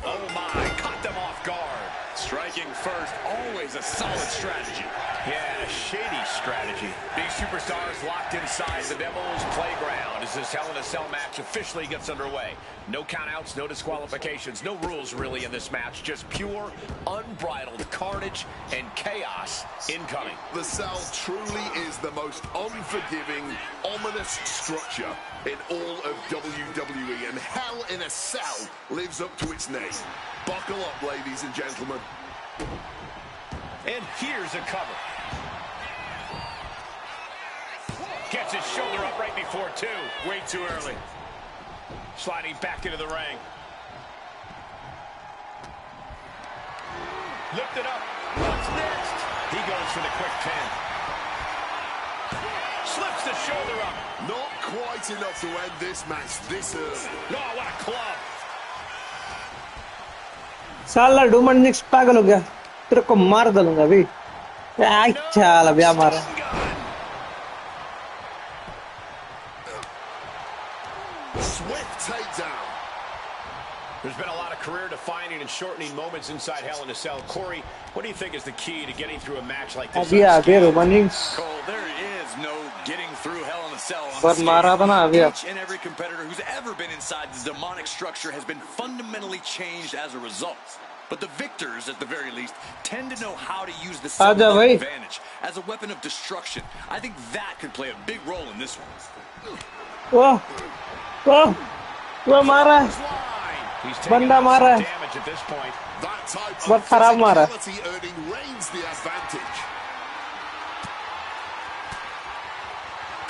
Oh my, caught them off guard. Striking first, always a solid strategy. Yeah, a shady strategy. These superstars locked inside the Devil's playground as this Hell in a Cell match officially gets underway. No countouts, no disqualifications, no rules really in this match. Just pure, unbridled carnage and chaos incoming. The cell truly is the most unforgiving, ominous structure in all of WWE, and Hell in a Cell lives up to its name. Buckle up, ladies and gentlemen. And here's a cover. Gets his shoulder up right before two. Way too early. Sliding back into the ring. Lift it up. What's next? He goes for the quick pin. Slips the shoulder up. Not quite enough to end this match this early. Oh, what a club. साला Dominic पागल हो गया तेरे को मार दूंगा अभी अच्छा लगा मारा Swift takedown. There's been a lot of career-defining and shortening moments inside Hell in a Cell. Corey, what do you think is the key to getting through a match like this? अभी आगे रोमानिक्स Cole, there is no getting through Hell in a Cell on पर मारा था ना अभी Each and every competitor who's ever been inside the demonic structure has been fundamentally changed as a result. But the victors, at the very least, tend to know how to use the cell advantage as a weapon of destruction. I think that could play a big role in this one. वो मारा बंदा मारा बहुत खराब मारा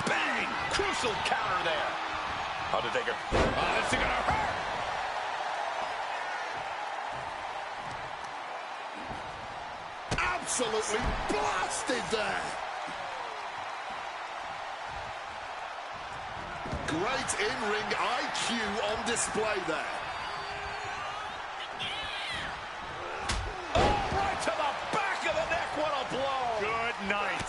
Bang! Crucial counter there. Undertaker. This is gonna hurt. Absolutely blasted there. Great in-ring IQ on display there. Oh, right to the back of the neck. What a blow. Good night.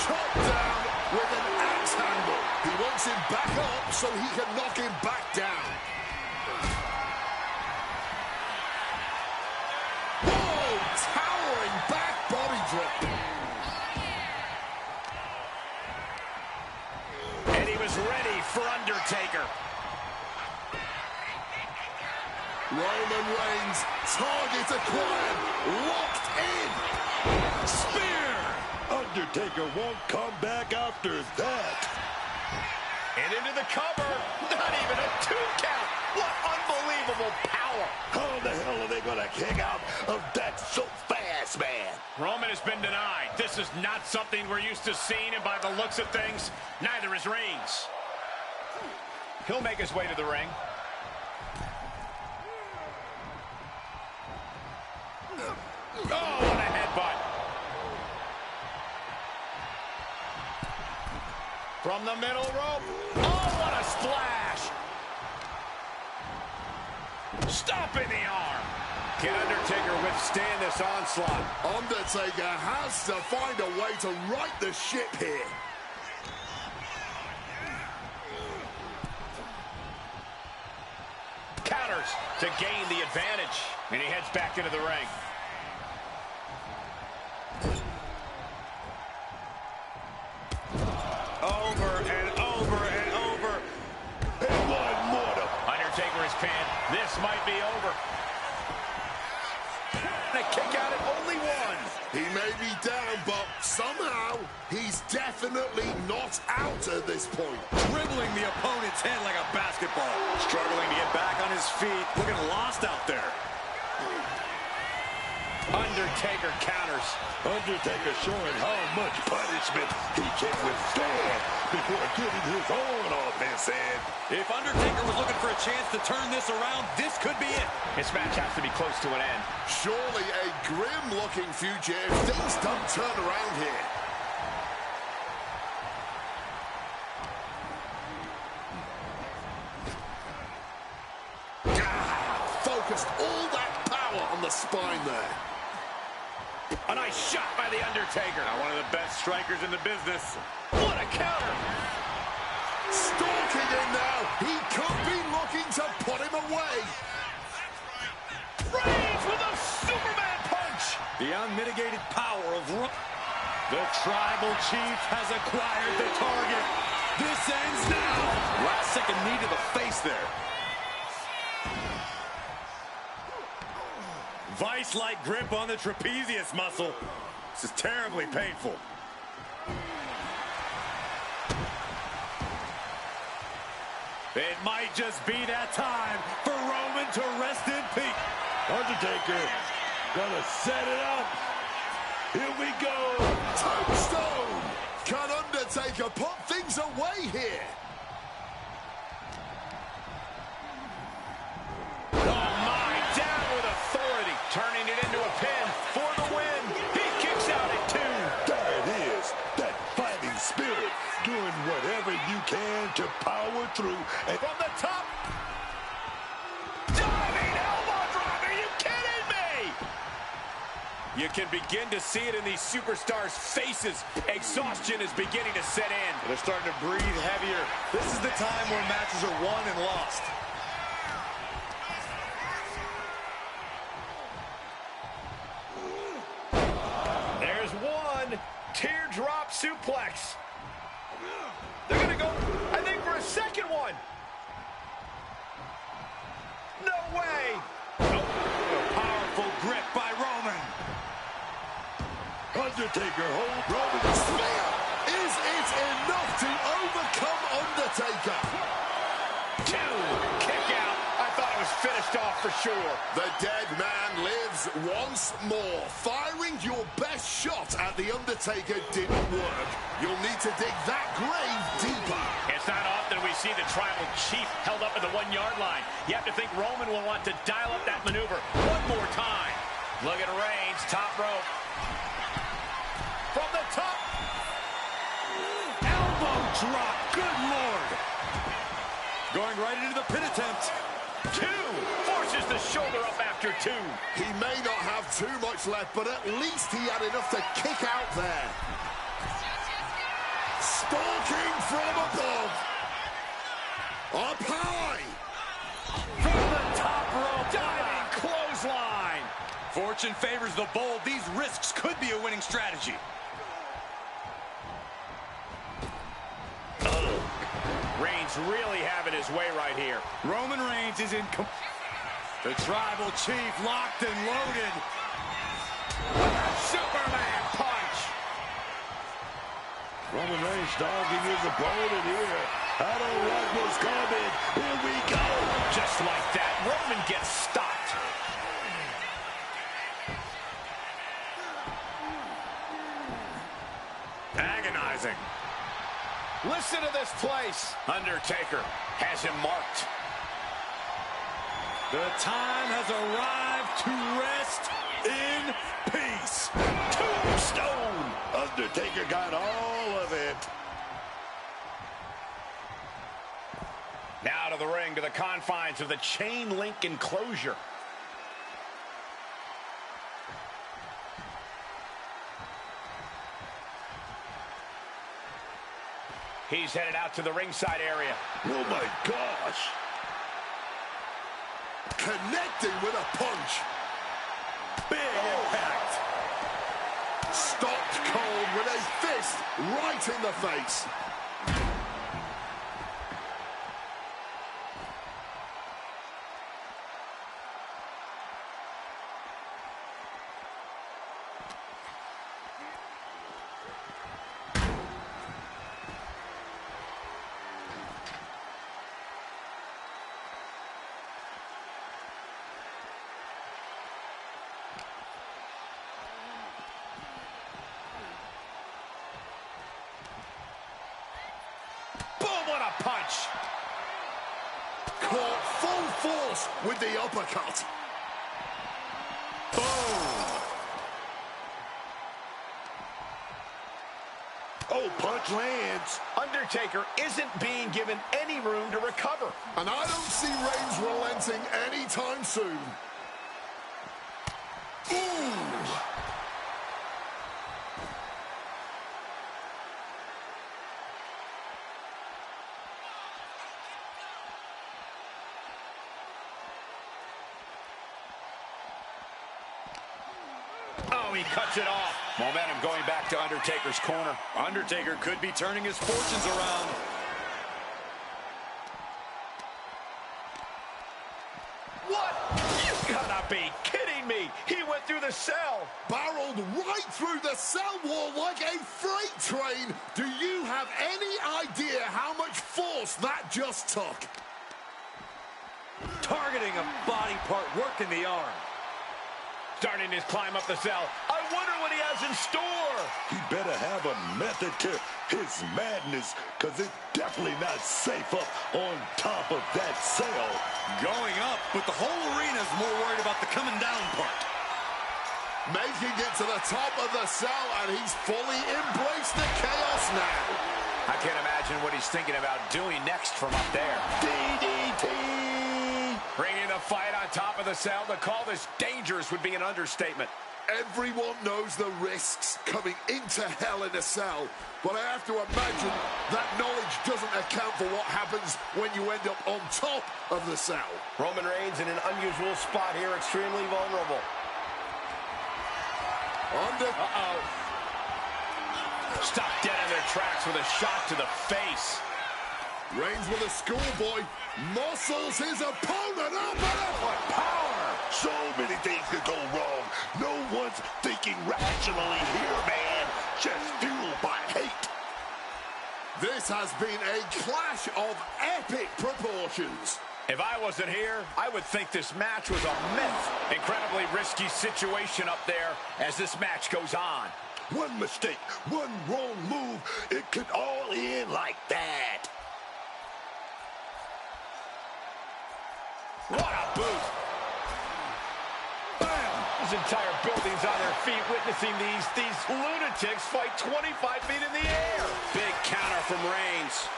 Chopped down with an axe handle. He wants him back up so he can knock him back down. Whoa, towering back body drop. And he was ready for Undertaker. Roman Reigns, target acquired, locked in. Spear. Undertaker won't come back after that. And into the cover. Not even a 2 count. What unbelievable power. How the hell are they going to kick out of that so fast, man? Roman has been denied. This is not something we're used to seeing, and by the looks of things, neither is Reigns. He'll make his way to the ring. Oh, what a headbutt. From the middle rope. Oh, what a splash. Stomping the arm. Can Undertaker withstand this onslaught? Undertaker has to find a way to right the ship here. Counters to gain the advantage. And he heads back into the ring. Over and over and over. And one more to... Undertaker is pinned. This might be over. And a kick out at only one. He may be down, but somehow he's definitely not out at this point. Dribbling the opponent's head like a basketball. Struggling to get back on his feet. Looking lost out there. Undertaker counters. Undertaker showing how much punishment he can withstand before getting his own offense in. If Undertaker was looking for a chance to turn this around, this could be it. This match has to be close to an end. Surely a grim-looking future if things don't turn around here. Focused all that power on the spine there. A nice shot by The Undertaker. Now, one of the best strikers in the business. What a counter. Stalking him now. He could be looking to put him away. unmitigated power of Roman. The Tribal Chief has acquired the target. This ends now. Last second knee to the face there. Vice-like grip on the trapezius muscle. This is terribly painful. It might just be that time for Roman to rest in peace. Undertaker gonna set it up. Here we go. Tombstone! Can Undertaker put things away here? Oh my, down with authority. Turning it into a pin for the win. He kicks out at 2. There it is. That fighting spirit. Doing whatever you can to power through. And From the top. Diving elbow drop. Are you kidding me? You can begin to see it in these superstars' faces. Exhaustion is beginning to set in. They're starting to breathe heavier. This is the time where matches are won and lost. There's one. Teardrop suplex. They're going to go, I think, for a second one. No way. A powerful grip by Roman. Undertaker holds Roman's spear! Is it enough to overcome Undertaker? 2. Kick out. I thought it was finished off for sure. The dead man lives once more. Firing your best shot at The Undertaker didn't work. You'll need to dig that grave deeper. It's not often we see the Tribal Chief held up at the 1-yard line. You have to think Roman will want to dial up that maneuver one more time. Look at Reigns, top rope. From the top. Elbow drop. Good Lord. Going right into the pin attempt. 2. Forces the shoulder up after 2. He may not have too much left, but at least he had enough to kick out there. Stalking from above. Up high. From the top rope. Diving clothesline. Fortune favors the bold. These risks could be a winning strategy. Reigns really having his way right here. Roman Reigns is in. The Tribal Chief locked and loaded. Superman punch. Roman Reigns dogging his opponent here. I don't like what's coming. Here we go. Just like that, Roman gets stopped. Agonizing. Listen to this place. Undertaker has him marked. The time has arrived to rest in peace. Tombstone. Undertaker got all of it. Now to the ring, to the confines of the chain link enclosure. He's headed out to the ringside area. Oh my gosh. Connecting with a punch. Big impact. Stopped cold with a fist right in the face. Punch. Caught full force with the uppercut. Boom. Oh, punch lands. Undertaker isn't being given any room to recover. And I don't see Reigns relenting anytime soon. Ooh. Oh, he he cuts it off. Momentum going back to Undertaker's corner. Undertaker could be turning his fortunes around. What? You gotta be kidding me. He went through the cell. Barreled right through the cell wall like a freight train. Do you have any idea how much force that just took? Targeting a body part, working the arm. Starting his climb up the cell. I wonder what he has in store. He better have a method to his madness, because it's definitely not safe up on top of that cell. Going up, but the whole arena's more worried about the coming down part. Making it to the top of the cell, and he's fully embraced the chaos now. I can't imagine what he's thinking about doing next from up there. DDT! Bringing the fight on top of the cell. To call this dangerous would be an understatement. Everyone knows the risks coming into hell in a cell, but I have to imagine that knowledge doesn't account for what happens when you end up on top of the cell. Roman Reigns in an unusual spot here, extremely vulnerable. Stopped dead in their tracks with a shot to the face. Reigns with a schoolboy, muscles his opponent up, and what power! So many things could go wrong. No one's thinking rationally here, man. Just fueled by hate. This has been a clash of epic proportions. If I wasn't here, I would think this match was a myth. Incredibly risky situation up there as this match goes on. One mistake, one wrong move, it could all end like that. What a boot! Bam! This entire building's on their feet witnessing these lunatics fight 25 feet in the air. Big counter from Reigns.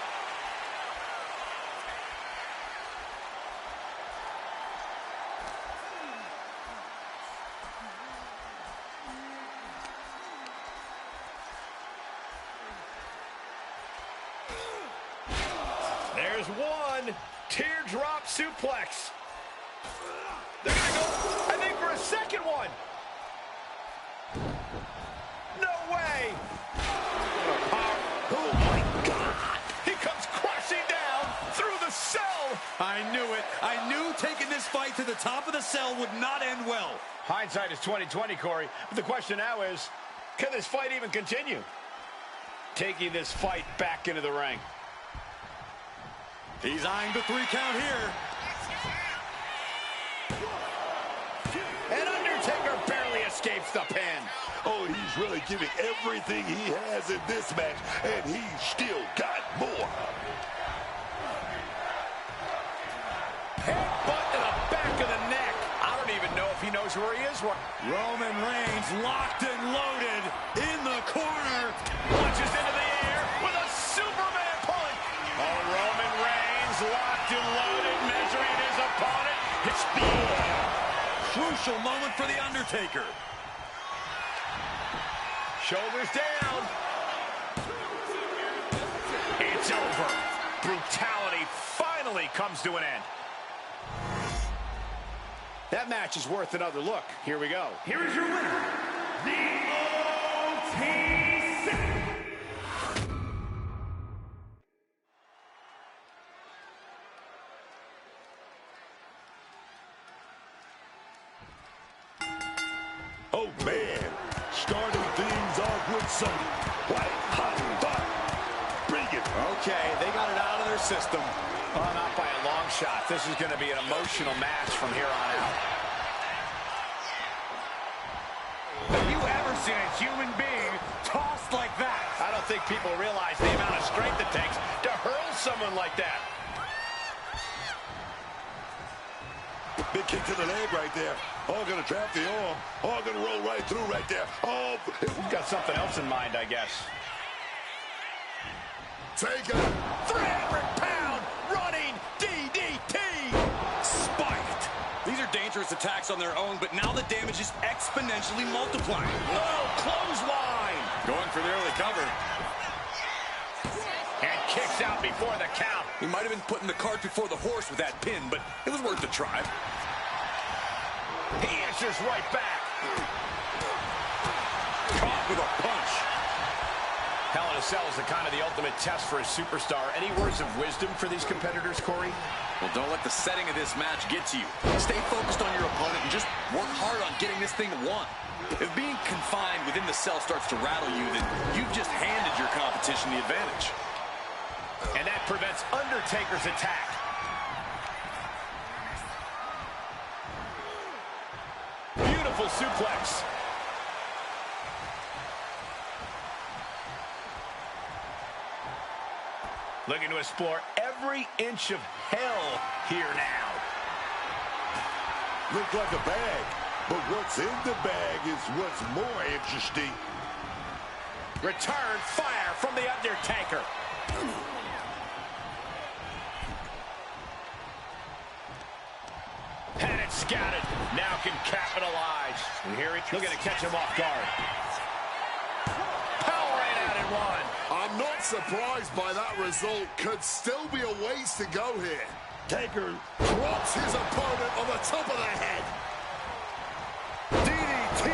There's one. Teardrop suplex. They're going to go, I think, for a second one. No way. Oh, my God. He comes crashing down through the cell. I knew it. I knew taking this fight to the top of the cell would not end well. Hindsight is 20/20, Corey. But the question now is, can this fight even continue? Taking this fight back into the ring. He's eyeing the 3 count here. And Undertaker barely escapes the pin. Oh, he's really giving everything he has in this match, and he's still got more. Headbutt to the back of the neck. I don't even know if he knows where he is. Roman Reigns locked and loaded in the corner. Punches into the air with a Superman punch. Oh, Roman Reigns locked and loaded, measuring his opponent. It's crucial moment for the Undertaker. Shoulders down. It's over. Brutality finally comes to an end. That match is worth another look. Here we go. Here is your winner, the OT6. Oh, man. Starting things off with some white hot fire. Bring it. Okay, they got it out of their system. Oh, not by a long shot. This is going to be an emotional match from here on out. Have you ever seen a human being tossed like that? I don't think people realize the amount of strength it takes to hurl someone like that. Big kick to the leg right there. All going to trap the arm. All going to roll right through right there. Oh, He's got something else in mind, I guess. Taker. 300-pound running DDT. Spiked. These are dangerous attacks on their own, but now the damage is exponentially multiplying. Oh, clothesline. Going for the early cover. And kicks out before the count. He might have been putting the cart before the horse with that pin, but it was worth the try. He answers right back. with a punch. Hell in a Cell is the kind of the ultimate test for a superstar. Any words of wisdom for these competitors, Corey? Well, don't let the setting of this match get to you. Stay focused on your opponent and just work hard on getting this thing won. If being confined within the cell starts to rattle you, then you've just handed your competition the advantage. And that prevents Undertaker's attack. Beautiful suplex. Looking to explore every inch of hell here now. Looked like a bag, but what's in the bag is what's more interesting. Return fire from the Undertaker. Had it scouted. Now can capitalize. And here he's looking to catch him off guard. Power right out in one. I'm not surprised by that result. Could still be a ways to go here. Taker Drops his opponent on the top of the head. DDT.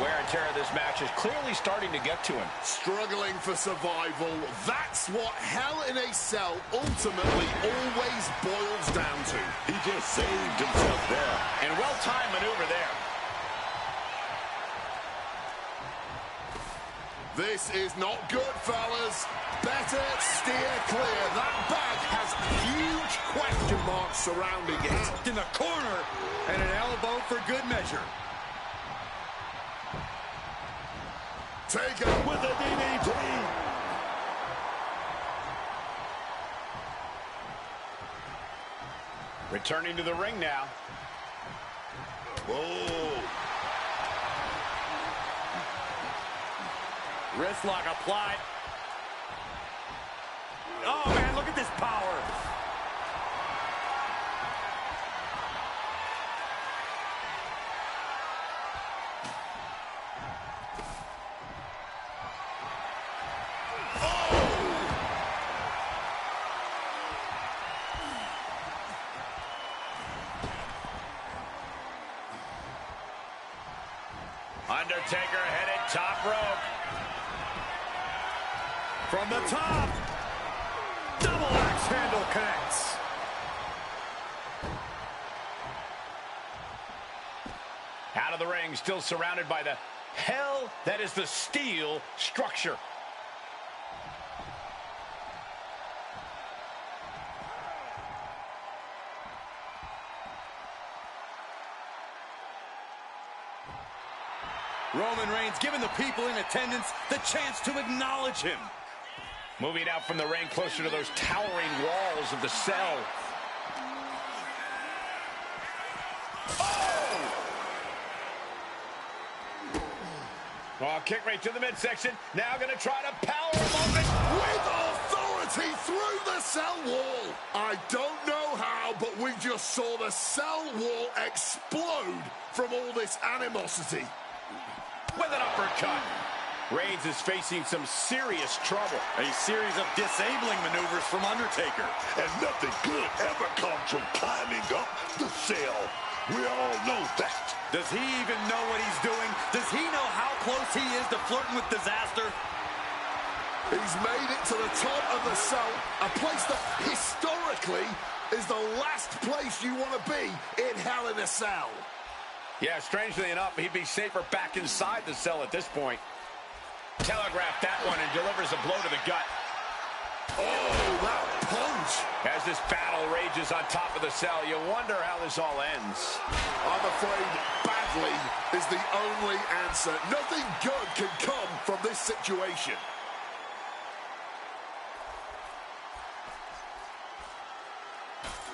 Wear and tear of this match is clearly starting to get to him. Struggling for survival. That's what Hell in a Cell ultimately always boils down to. He just saved himself there. And well-timed maneuver there. This is not good, fellas. Better steer clear. That bag has huge question marks surrounding it. In the corner, and an elbow for good measure. Taker With a DDT. Returning to the ring now. Oh. Wrist lock applied. Oh, man, look at this power. Undertaker headed top rope. From the top. Double axe handle connects. Out of the ring, still surrounded by the hell that is the steel structure. Roman Reigns giving the people in attendance the chance to acknowledge him. Moving out from the ring closer to those towering walls of the cell. Oh, kick right to the midsection. Now going to try to power him open. with authority through the cell wall. I don't know how, but we just saw the cell wall explode from all this animosity. With an uppercut. Reigns is facing some serious trouble. A series of disabling maneuvers from Undertaker. And nothing good ever comes from climbing up the cell. We all know that. Does he even know what he's doing? Does he know how close he is to flirting with disaster? He's made it to the top of the cell, a place that historically is the last place you want to be in Hell in a Cell. Yeah, strangely enough, he'd be safer back inside the cell at this point. Telegraphed that one and delivers a blow to the gut. Oh, that punch. As this battle rages on top of the cell, you wonder how this all ends. I'm afraid badly is the only answer. Nothing good can come from this situation.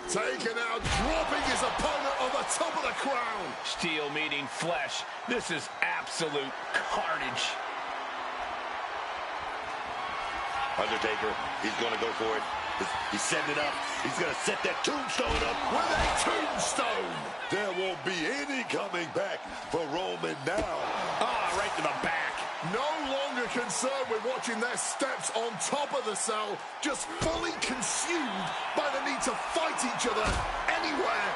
Taker now dropping his opponent on the top of the crown. Steel meeting flesh. This is absolute carnage. Undertaker, he's going to go for it. He's setting it up. He's going to set that tombstone up. With a tombstone. There won't be any coming back for Roman now. Ah, right to the back. No longer concerned with watching their steps on top of the cell, just fully consumed by the need to fight each other anywhere,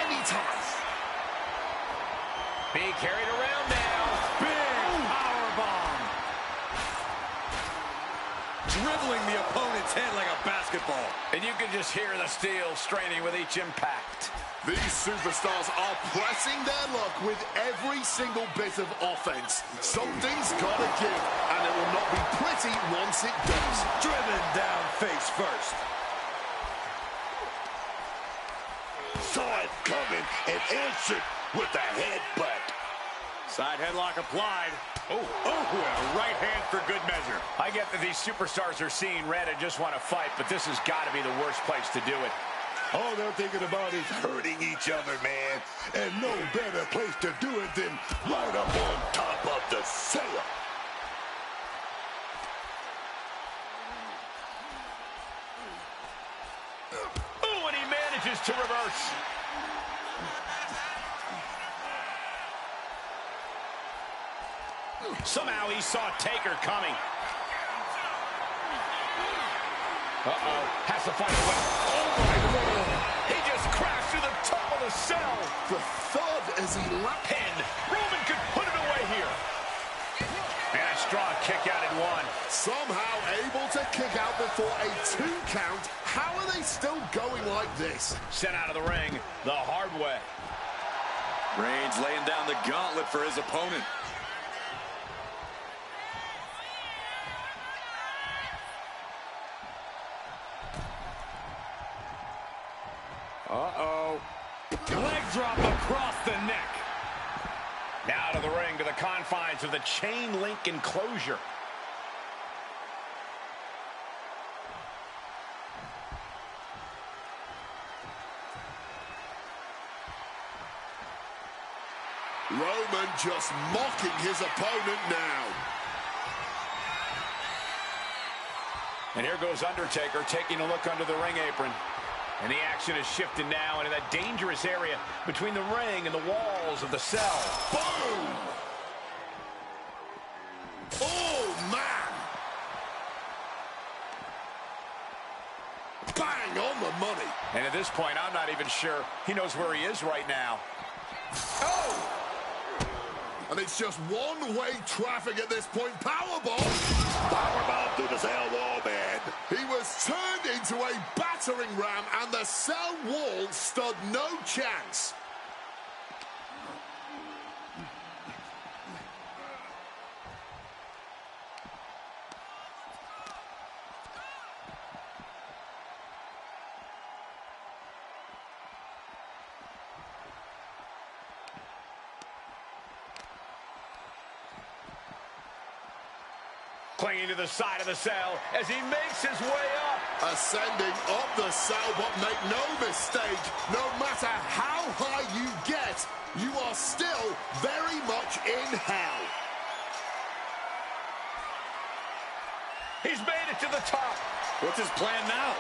anytime. Being carried around now. Big power bomb. dribbling the opponent's head like a basketball. And you can just hear the steel straining with each impact. These superstars are pressing their luck with every single bit of offense. Something's got to give, and it will not be pretty once it does. Driven down face first. Saw it coming and answered with a headbutt. Side headlock applied. Oh, and a right hand for good measure. I get that these superstars are seeing red and just want to fight, but this has got to be the worst place to do it. All they're thinking about is hurting each other, man. And no better place to do it than right up on top of the cell. Oh, and he manages to reverse. Somehow he saw Taker coming. Uh-oh, has to find a way. Oh, my Lord. He just crashed through the top of the cell. The thud as he lapped. Pinned. Roman could put it away here. And a strong kick out at one. Somehow able to kick out before a 2 count. How are they still going like this? Sent out of the ring the hard way. Reigns laying down the gauntlet for his opponent. Uh-oh. Leg drop across the neck. Now to the ring, to the confines of the chain link enclosure. Roman just mocking his opponent now. And here goes Undertaker taking a look under the ring apron. And the action is shifted now into that dangerous area between the ring and the walls of the cell. Boom! Oh, man! Bang on the money. And at this point, I'm not even sure he knows where he is right now. Oh! And it's just one-way traffic at this point. Powerbomb! Powerbomb through the cell wall, man. He was turned into a battering ram, and the cell wall stood no chance. Clinging to the side of the cell as he makes his way up. Ascending up the cell, but make no mistake, no matter how high you get, you are still very much in hell. He's made it to the top. What's his plan now?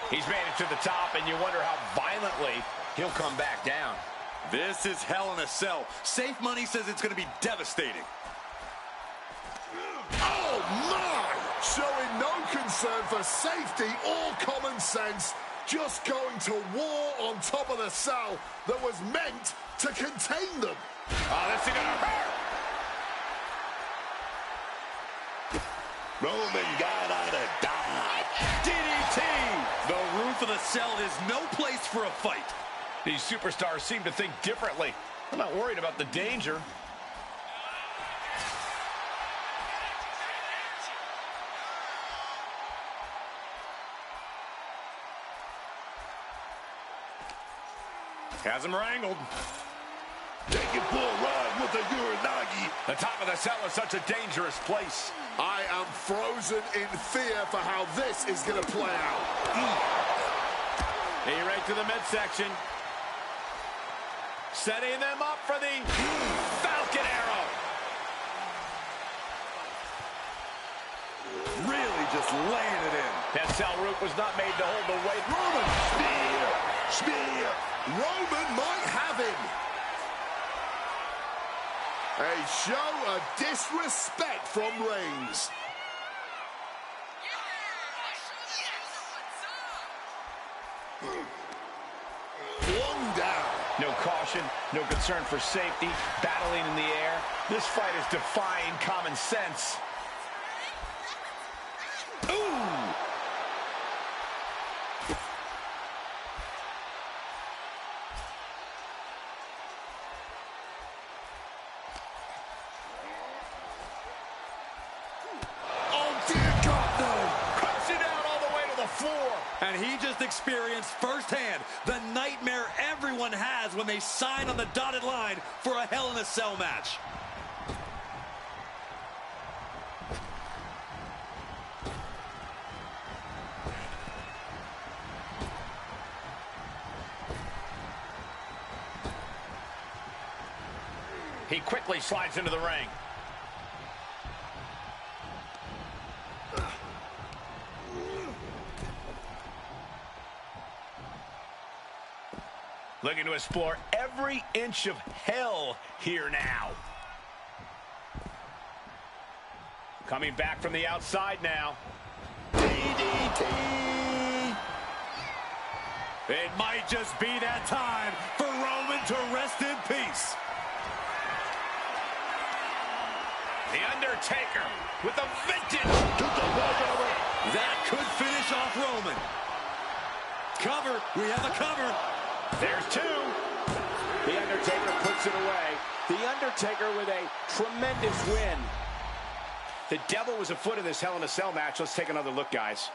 He's made it to the top, and you wonder how violently he'll come back down. This is Hell in a Cell. Safe money says it's going to be devastating. Oh, my! Showing no concern for safety or common sense, just going to war on top of the cell that was meant to contain them. Oh, this is going to hurt. Roman got out of dodge. DDT! The roof of the cell is no place for a fight. These superstars seem to think differently. I'm not worried about the danger. Has him wrangled. Take it for a ride with a Uranagi. The top of the cell is such a dangerous place. I am frozen in fear for how this is going to play out. He right to the midsection. Setting them up for the Falcon Arrow. Really just laying it in. That cell roof was not made to hold the weight. Roman! Spear! Spear! Roman might have him. A show of disrespect from Reigns. One down. No caution, no concern for safety, battling in the air. This fight is defying common sense. Ooh! And he just experienced firsthand the nightmare everyone has when they sign on the dotted line for a Hell in a Cell match. He quickly slides into the ring. Looking to explore every inch of hell here now. Coming back from the outside now. DDT! It might just be that time for Roman to rest in peace. The Undertaker with a vintage. That could finish off Roman. Cover. We have a cover. There's two. The Undertaker puts it away. The Undertaker with a tremendous win. The devil was afoot in this Hell in a Cell match. Let's take another look, guys.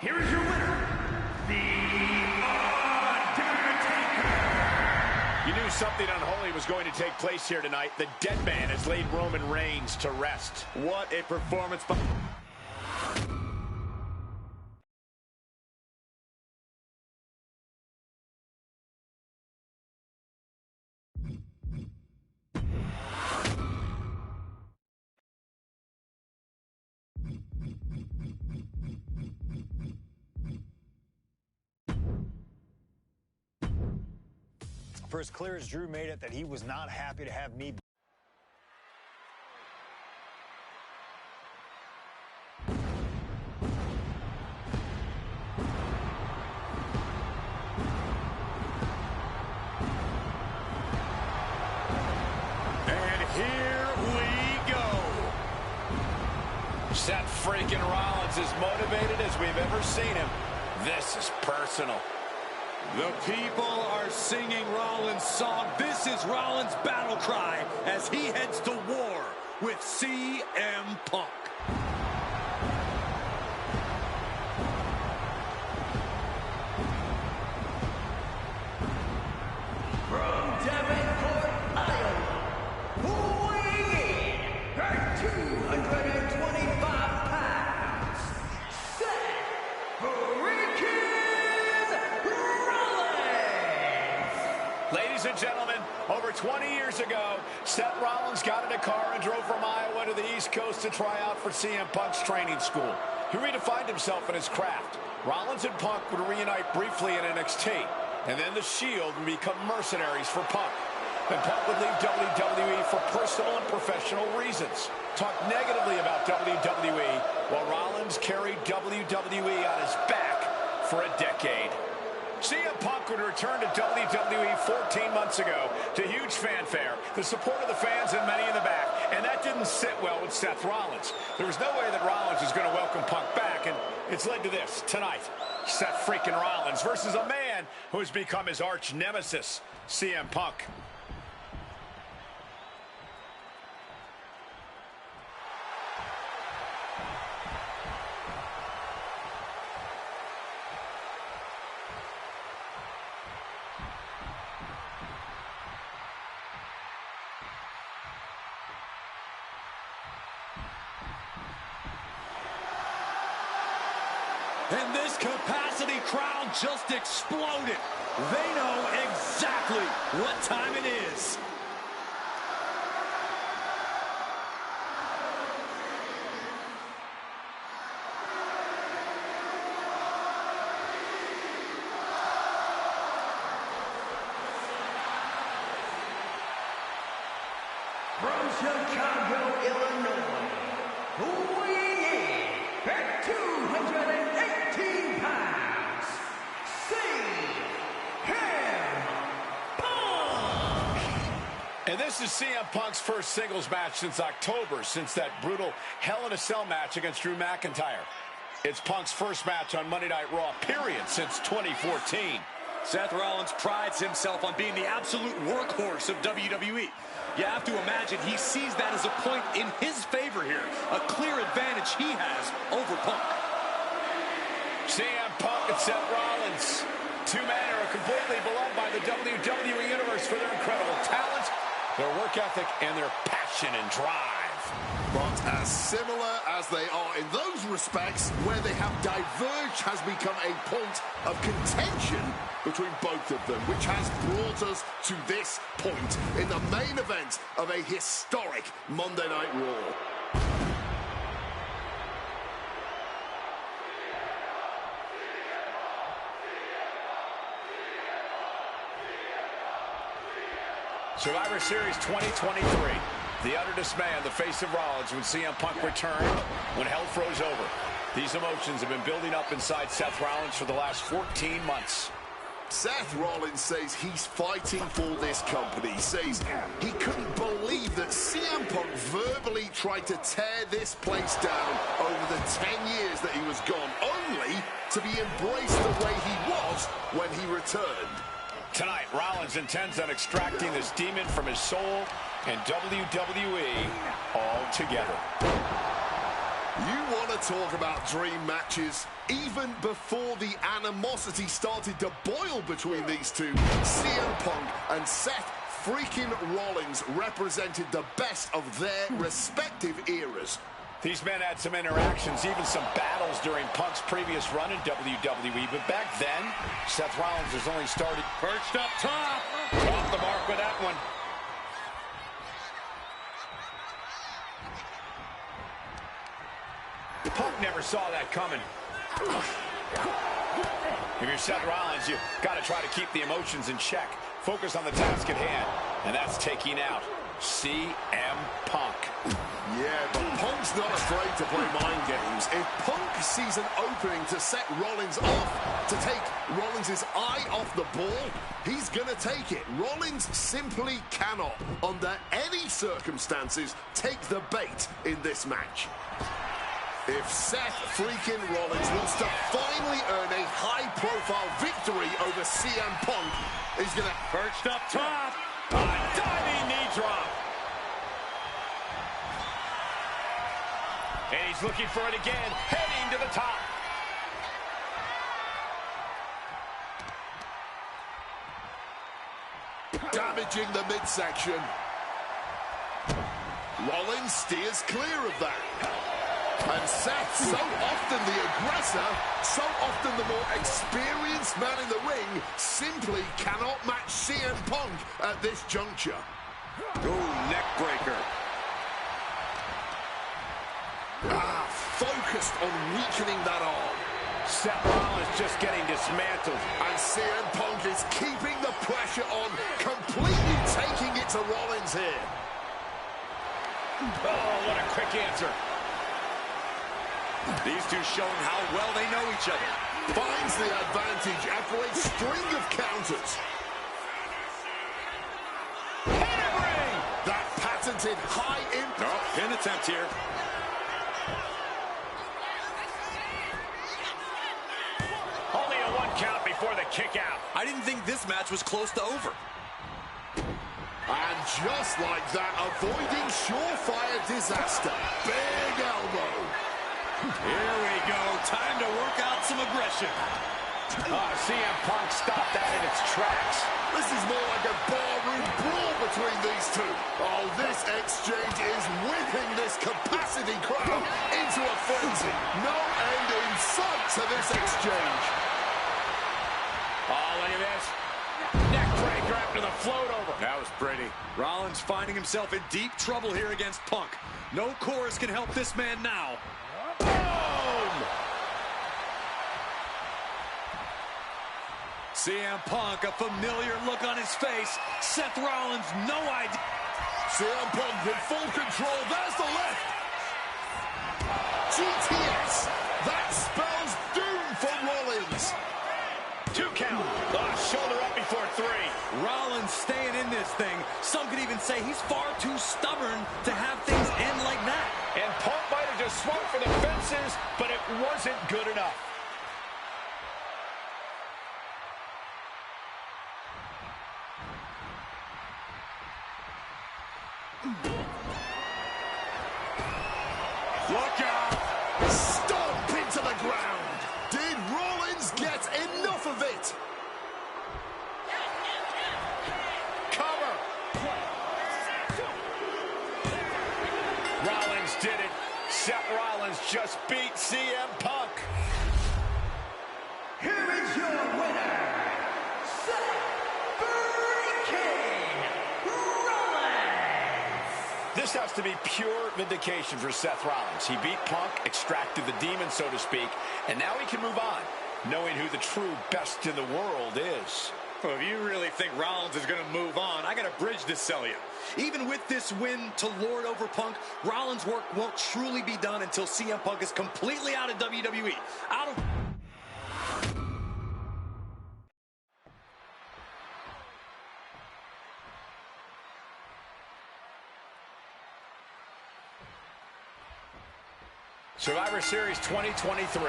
Here is your winner, the Undertaker. You knew something unholy was going to take place here tonight. The dead man has laid Roman Reigns to rest. What a performance by... For as clear as Drew made it that he was not happy to have me. And here we go. Seth freaking Rollins is motivated as we've ever seen him. This is personal. The people are singing Rollins' song. This is Rollins' battle cry as he heads to war with CM Punk. From Davenport, Iowa, weighing in at 225 pounds, Seth freaking Rollins! Ladies and gentlemen, over 20 years ago, Seth Rollins got in a car and drove from Iowa to the East Coast to try out for CM Punk's training school. He redefined himself in his craft. Rollins and Punk would reunite briefly in NXT, and then the Shield would become mercenaries for Punk. And Punk would leave WWE for personal and professional reasons. Talk negatively about WWE, while Rollins carried WWE on his back for a decade. CM Punk would return to WWE 14 months ago to huge fanfare, the support of the fans and many in the back, and that didn't sit well with Seth Rollins. There was no way that Rollins was going to welcome Punk back, and it's led to this tonight. Seth freaking Rollins versus a man who has become his arch nemesis, CM Punk. And this capacity crowd just exploded. They know exactly what time it is. From Chicago, Illinois, weighing in at 218 pounds, is CM Punk's first singles match since October, since that brutal Hell in a Cell match against Drew McIntyre. It's Punk's first match on Monday Night Raw, period, since 2014. Seth Rollins prides himself on being the absolute workhorse of WWE. You have to imagine he sees that as a point in his favor here, a clear advantage he has over Punk. CM Punk and Seth Rollins, two men are completely beloved by the WWE Universe for their incredible talent, their work ethic, and their passion and drive. But as similar as they are in those respects, where they have diverged has become a point of contention between both of them, which has brought us to this point in the main event of a historic Monday Night Raw. Survivor Series 2023. The utter dismay on the face of Rollins when CM Punk returned, when hell froze over. These emotions have been building up inside Seth Rollins for the last 14 months. Seth Rollins says he's fighting for this company. He says he couldn't believe that CM Punk verbally tried to tear this place down over the 10 years that he was gone, only to be embraced the way he was when he returned. Tonight, Rollins intends on extracting this demon from his soul and WWE altogether. You want to talk about dream matches? Even before the animosity started to boil between these two, CM Punk and Seth freaking Rollins represented the best of their respective eras. These men had some interactions, even some battles during Punk's previous run in WWE, but back then, Seth Rollins has only started Perched up top. off the mark with that one. Punk never saw that coming. If you're Seth Rollins, you got to try to keep the emotions in check. Focus on the task at hand, and that's taking out CM Punk. Yeah, but Punk's not afraid to play mind games. If Punk sees an opening to set Rollins off, to take Rollins' eye off the ball, he's gonna take it. Rollins simply cannot, under any circumstances, take the bait in this match. If Seth freaking Rollins wants to finally earn a high-profile victory over CM Punk, he's gonna... Perched up top. A diving knee drop. And he's looking for it again, heading to the top. Damaging the midsection. Rollins steers clear of that. And Seth, so often the aggressor, so often the more experienced man in the ring, simply cannot match CM Punk at this juncture. Ooh, neck breaker. Focused on weakening that arm. Seth Rollins just getting dismantled. And CM Punk is keeping the pressure on, completely taking it to Rollins here. Oh, what a quick answer. These two showing how well they know each other. Finds the advantage after a string of counters. Hammering! That patented high impact. Oh, pin attempt here. Only a one count before the kick out. I didn't think this match was close to over. And just like that, avoiding surefire disaster. Big elbow. Here we go. Time to work out some aggression. CM Punk stopped that in its tracks. This is more like a barroom brawl between these two. Oh, this exchange is whipping this capacity crowd into a frenzy. No end in sight to this exchange. Oh, look at this. Neck breaker after the float over. That was pretty. Rollins finding himself in deep trouble here against Punk. No chorus can help this man now. Boom! CM Punk, a familiar look on his face. Seth Rollins, no idea. CM Punk in full control. There's the left. GTS. That spells doom for Rollins. 2 count. Shoulder up before 3. Rollins staying in this thing. Some could even and say he's far too stubborn to have things end like that. And Punk might have just swung for the fences, but it wasn't good enough. Look out! Stomp into the ground. Did Rollins get enough of it? Cover. Rollins did it. Seth Rollins just beat CM Punk. Here is your winner, Seth freaking Rollins. This has to be pure vindication for Seth Rollins. He beat Punk, extracted the demon, so to speak, and now he can move on, knowing who the true best in the world is. Well, if you really think Rollins is going to move on, I got a bridge to sell you. Even with this win to lord over Punk, Rollins' work won't truly be done until CM Punk is completely out of WWE. Out of... Survivor Series 2023.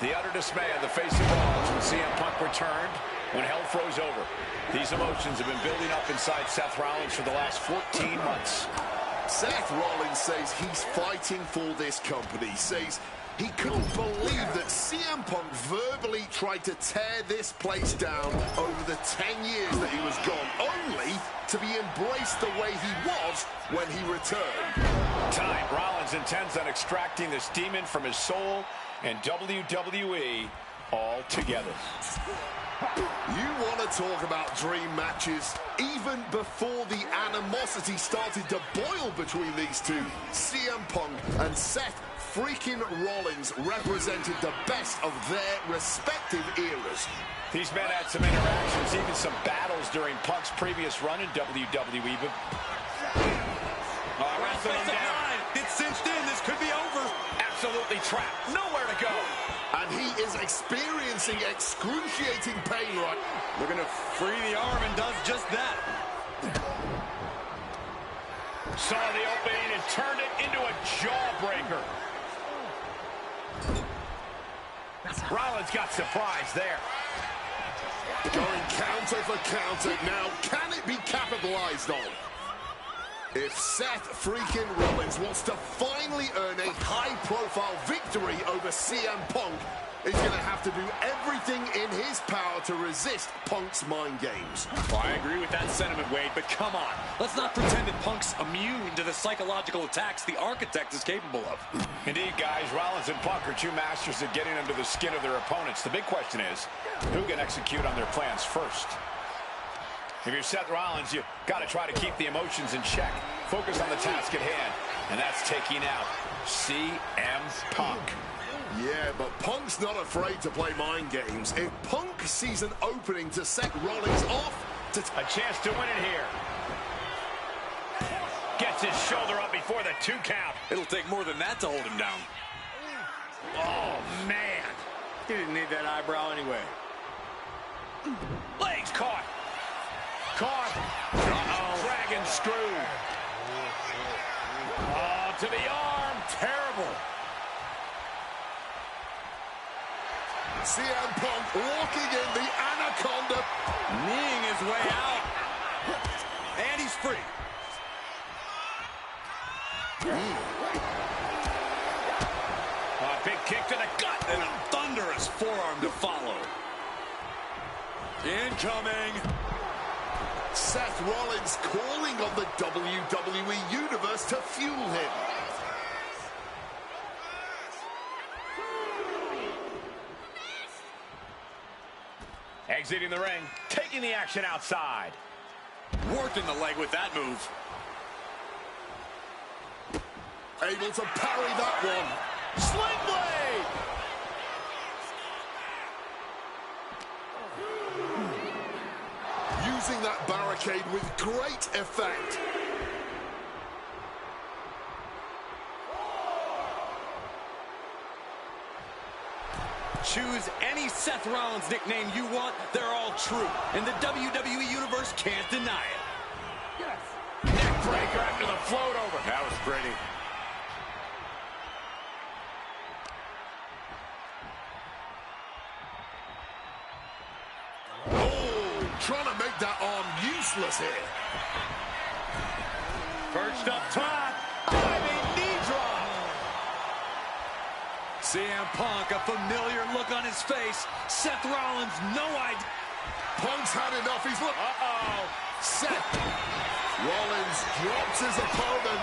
The utter dismay on the face of Rollins when CM Punk returned, when hell froze over. These emotions have been building up inside Seth Rollins for the last 14 months. Seth Rollins says he's fighting for this company, says he couldn't believe that CM Punk verbally tried to tear this place down over the 10 years that he was gone, only to be embraced the way he was when he returned. Time. Rollins intends on extracting this demon from his soul and WWE altogether. You want to talk about dream matches? Even before the animosity started to boil between these two, CM Punk and Seth freaking Rollins represented the best of their respective eras. These men had some interactions, even some battles during Punk's previous run in WWE, but... wrestling him down. It's cinched in. This could be over. Absolutely trapped. Nowhere to go. And he is experiencing excruciating pain right now. Looking to free the arm and does just that. Saw the opening and turned it into a jawbreaker. Rollins got surprised there. Going counter for counter now. Can it be capitalized on? If Seth freaking Rollins wants to finally earn a high-profile victory over CM Punk, he's going to have to do everything in his power to resist Punk's mind games. Well, I agree with that sentiment, Wade, but come on. Let's not pretend that Punk's immune to the psychological attacks the Architect is capable of. Indeed, guys, Rollins and Punk are two masters at getting under the skin of their opponents. The big question is, who can execute on their plans first? If you're Seth Rollins, you got to try to keep the emotions in check. Focus on the task at hand, and that's taking out CM Punk. Yeah, but Punk's not afraid to play mind games. If Punk sees an opening to set Rollins off... A chance to win it here. Gets his shoulder up before the 2 count. It'll take more than that to hold him down. Oh, man. He didn't need that eyebrow anyway. Legs caught. Caught. Uh-oh. Dragon screw. Oh, to the arm. Terrible. CM Punk walking in the Anaconda. Kneeing his way out. And he's free. A big kick to the gut. And a thunderous forearm to follow. Incoming. Seth Rollins calling on the WWE Universe to fuel him. Exiting the ring, taking the action outside. Working the leg with that move. Able to parry that one. Sling blade! Using that barricade with great effect. Choose any Seth Rollins nickname you want, they're all true. And the WWE Universe can't deny it. Neck Breaker after the float over. That was pretty. Oh, trying to make that arm useless here. Perched up top. Diving knee drop. CM Punk, a familiar look on his face. Seth Rollins, no idea. Punk's had enough. He's look. Uh-oh. Seth Rollins drops his opponent.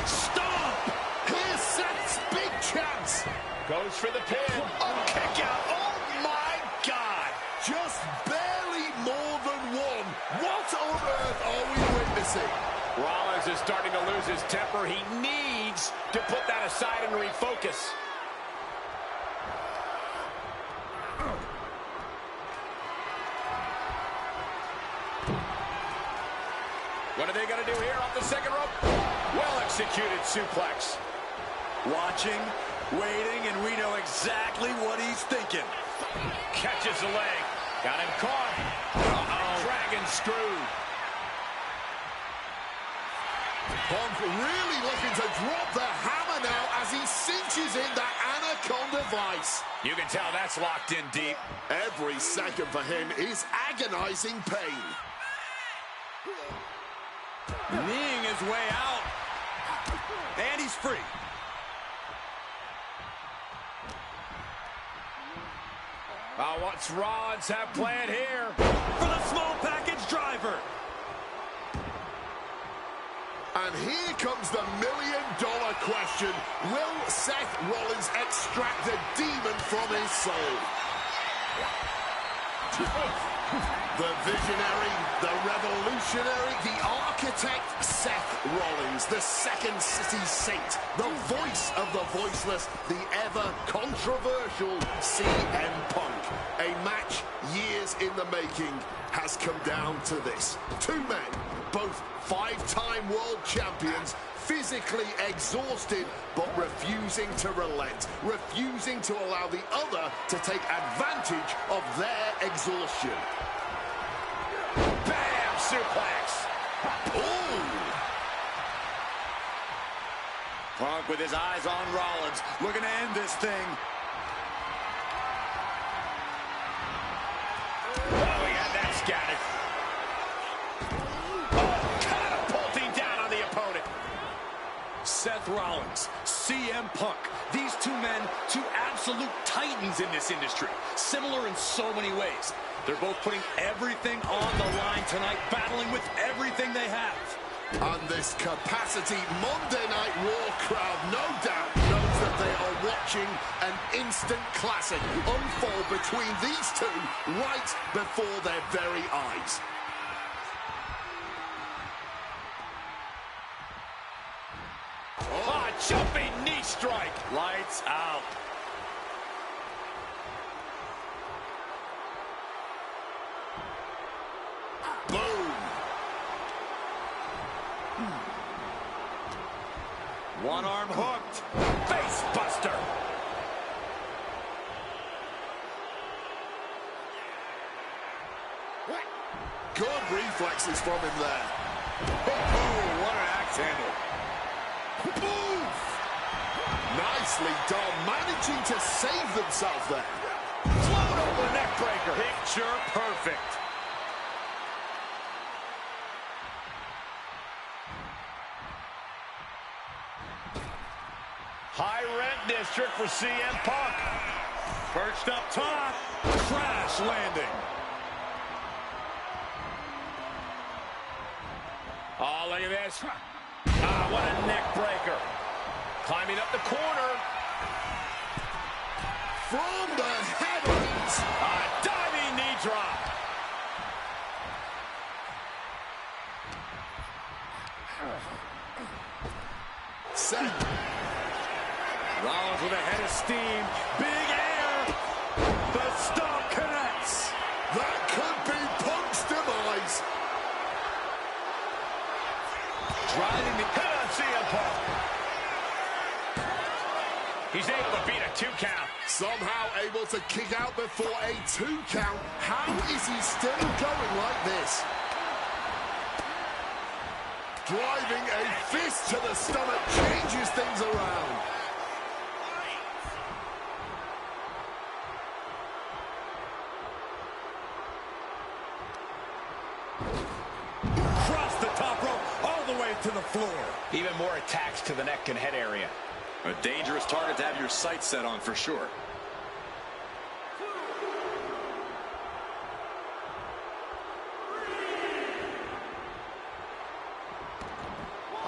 Stop! Here's Seth's big chance. Goes for the pin. A kick out. Oh my God! Just barely more than one. What on earth are we witnessing? Rollins is starting to lose his temper. He needs to put that aside and refocus. What are they going to do here off the second rope? Well-executed suplex. Watching, waiting, and we know exactly what he's thinking. Catches the leg. Got him caught. Uh-oh. Dragon screw. Punk really looking to drop the hammer now as he cinches in that anaconda vice. You can tell that's locked in deep. Every second for him is agonizing pain. Kneeing his way out. And he's free. What's Rollins have planned here? For the small package driver. And here comes the million-dollar question. Will Seth Rollins extract the demon from his soul? The visionary, the revolutionary, the architect, Seth Rollins, the Second City Saint, the voice of the voiceless, the ever-controversial CM Punk. A match years in the making has come down to this. Two men, both five-time world champions, physically exhausted, but refusing to relent, refusing to allow the other to take advantage of their exhaustion. Bam! Suplex. Ooh! Punk with his eyes on Rollins, looking to end this thing. Oh, he had that scattered. Oh, catapulting down on the opponent. Seth Rollins, CM Punk. These two men, two absolute titans in this industry. Similar in so many ways. They're both putting everything on the line tonight, battling with everything they have. And this capacity Monday Night Raw crowd, no doubt, knows that they are watching an instant classic unfold between these two right before their very eyes. Oh, jumping knee strike. Lights out. Boom. One arm hooked. Face buster. Good reflexes from him there. Oh, what an axe handle. Oof. Nicely done, managing to save themselves there. Float over neck breaker. Picture perfect. High rent district for CM Punk. Perched up top. Crash landing. Oh, look at this. Ah, what a neck breaker. Climbing up the corner. From the heavens. A diving knee drop. Seth. Rollins with a head of steam. Big air. The stomp connects. That could be Punk's demise. Driving the hit on CM Punk. He's able to beat a 2 count. Somehow able to kick out before a 2 count. How is he still going like this? Driving a fist to the stomach changes things around. Cross the top rope all the way to the floor. Even more attacks to the neck and head area. A dangerous target to have your sights set on for sure.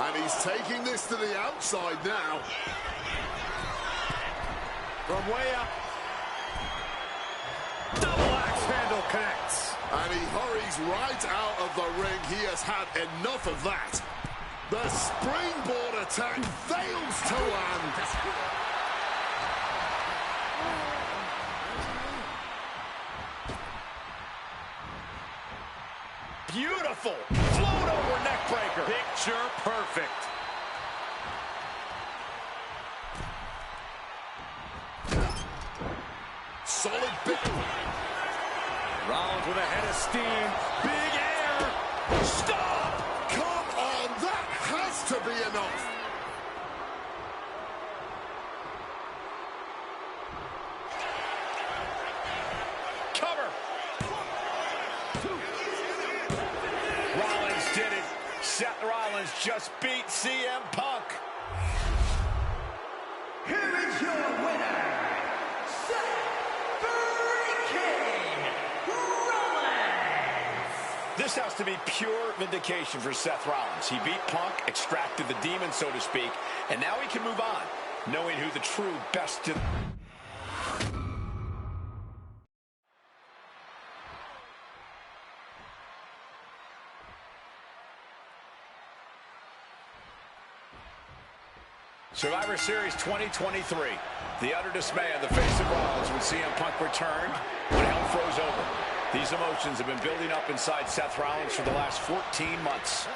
And he's taking this to the outside now. From way up. Double axe handle connects. And he hurries right out of the ring. He has had enough of that. The springboard attack fails to land. Beautiful. Float over neck breaker. Picture perfect. Solid bit. Rollins with a head of steam. Big air. Stop! Come on, that has to be enough. Cover. Rollins did it. Seth Rollins just beat CM Punk. Here is your winner, Seth freaking Rollins. This has to be pure vindication for Seth Rollins. He beat Punk, extracted the demon, so to speak, and now he can move on, knowing who the true best in... Survivor Series 2023. The utter dismay on the face of Rollins when CM Punk returned, when hell froze over. These emotions have been building up inside Seth Rollins for the last 14 months.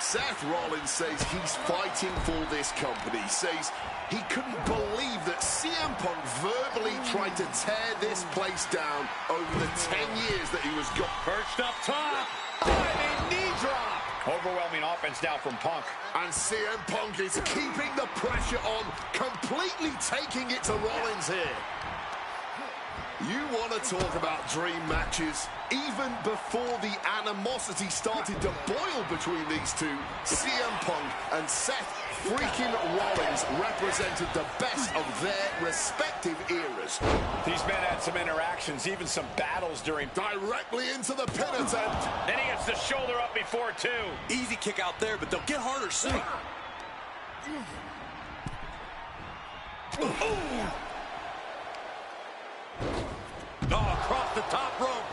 Seth Rollins says he's fighting for this company, says he couldn't believe that CM Punk verbally tried to tear this place down over the 10 years that he was gone. Perched up top. Diving knee drop. Overwhelming offense now from Punk. And CM Punk is keeping the pressure on, completely taking it to Rollins here. You want to talk about dream matches? Even before the animosity started to boil between these two, CM Punk and Seth freaking Rollins represented the best of their respective eras. These men had some interactions, even some battles during... Directly into the pin attempt. Then he gets the shoulder up before, too. Easy kick out there, but they'll get harder soon. Oh, across the top rope.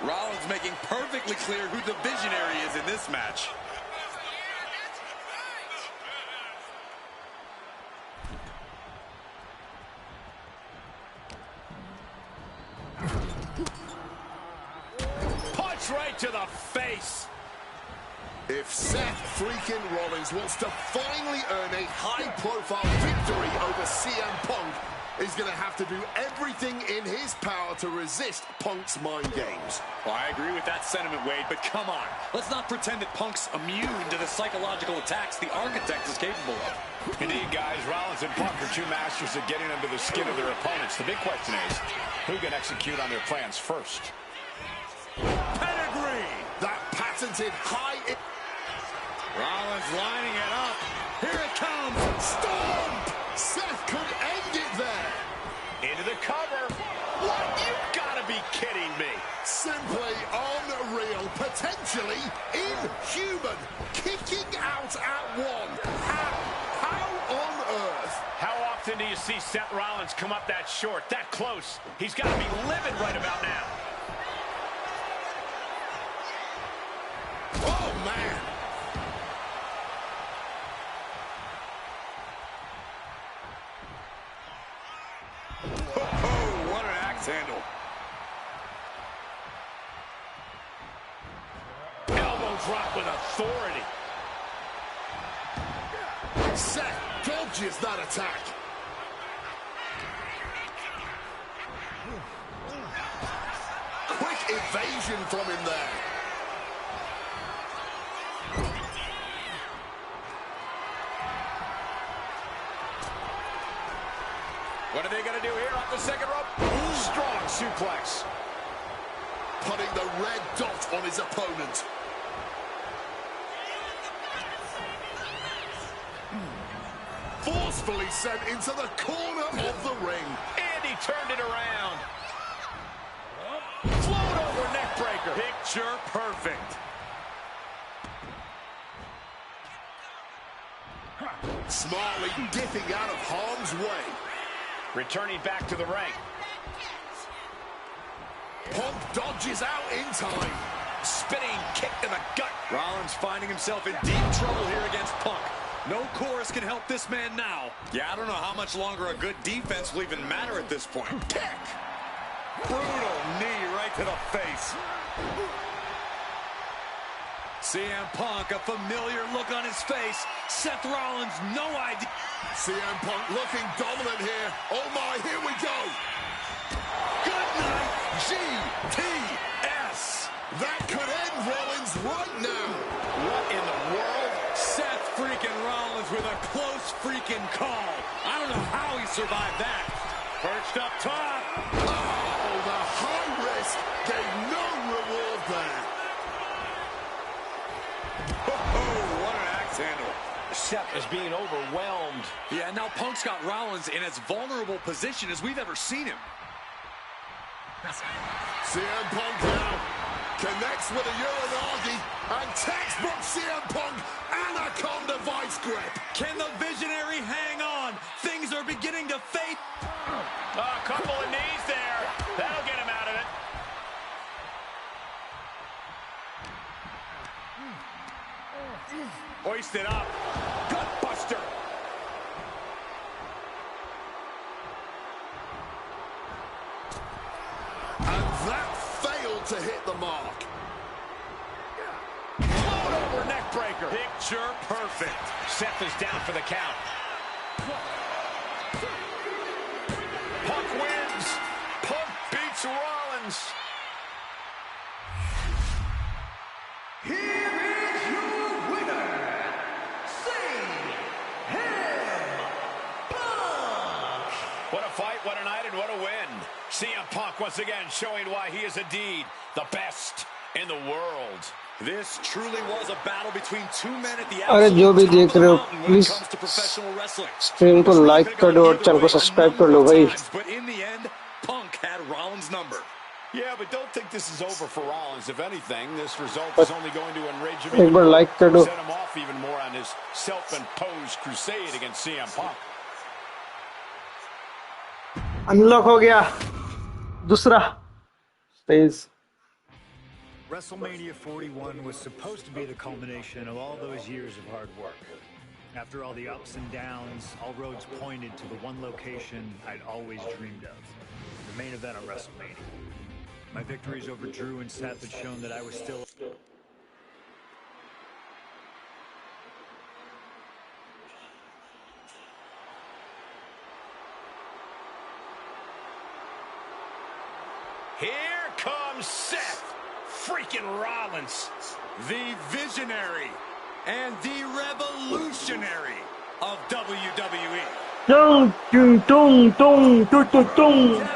Rollins making perfectly clear who the visionary is in this match. Punch right to the face. If Seth freaking Rollins wants to finally earn a high-profile victory over CM Punk, he's going to have to do everything in his power to resist Punk's mind games. Well, I agree with that sentiment, Wade, but come on. Let's not pretend that Punk's immune to the psychological attacks the Architect is capable of. Indeed, guys, Rollins and Punk are two masters at getting under the skin of their opponents. The big question is, who can execute on their plans first? Pedigree! That patented high... Rollins lining it up. Here it comes. Stomp! Seth could end it there. Into the cover. What? You've got to be kidding me. Simply unreal. Potentially inhuman. Kicking out at one. How on earth? How often do you see Seth Rollins come up that short, that close? He's got to be livid right about now. Oh, man. Oh, what an axe handle. Elbow drop with authority. Seth dodges that attack. Quick evasion from him there. What are they going to do here off the second rope? Strong suplex. Putting the red dot on his opponent. Forcefully sent into the corner of the ring. And he turned it around. Float over neck breaker. Picture perfect. Smartly dipping out of harm's way. Returning back to the ring. Punk dodges out in time. Spinning kick to the gut. Rollins finding himself in deep trouble here against Punk. No chorus can help this man now. Yeah, I don't know how much longer a good defense will even matter at this point. Kick. Brutal knee right to the face. CM Punk, a familiar look on his face. Seth Rollins, no idea. CM Punk looking dominant here. Oh my, here we go. Good night, GTS. That could end Rollins right now. What in the world? Seth freaking Rollins with a close freaking call. I don't know how he survived that. Perched up top. Oh, the high risk gave no reward there. Oh, what an axe handle. Seth is being overwhelmed. Yeah, now Punk's got Rollins in as vulnerable position as we've ever seen him. CM Punk now connects with a Uranagi and textbook CM Punk Anaconda vice grip. Can the visionary hang on? Things are beginning to fade. A couple of knees there. That'll get him out of it. Hoisted up. Gutbuster. And that failed to hit the mark. Float over neck breaker. Picture perfect. Seth is down for the count. Punk wins. Punk beats Rollins. Here is your winner, CM Punk. What a fight, what a night, and what a win. CM Punk once again showing why he is indeed the best in the world. This truly was a battle between two men at the अरे जो भी absolute देख top of रहे the हो mountain when it please comes to professional wrestling. Stream को like कर दो और चैनल को सब्सक्राइब कर लो भाई. But in the end, Punk had Rollins' number. Yeah, but don't think this is over for Rollins. If anything, this result But is only going to enrage him एक even बार more, like कर दो. set him off even more on his self-imposed crusade against CM Punk. Unlock हो गया दूसरा stage. WrestleMania 41 was supposed to be the culmination of all those years of hard work. After all the ups and downs, all roads pointed to the one location I'd always dreamed of, the main event of WrestleMania. My victories over Drew and Seth had shown that I was still... Here comes Seth freaking Rollins. The visionary and the revolutionary of WWE. Tung tung tung tung tung tung tung.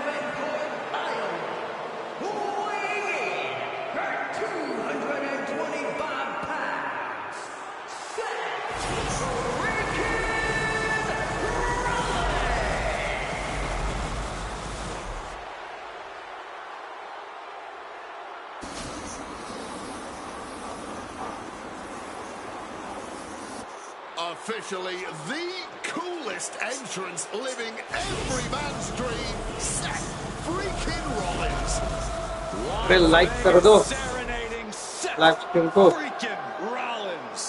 Officially the coolest entrance living every man's dream, Seth freaking Rollins. अरे like कर दो Serenading Seth live stream को. freaking Rollins.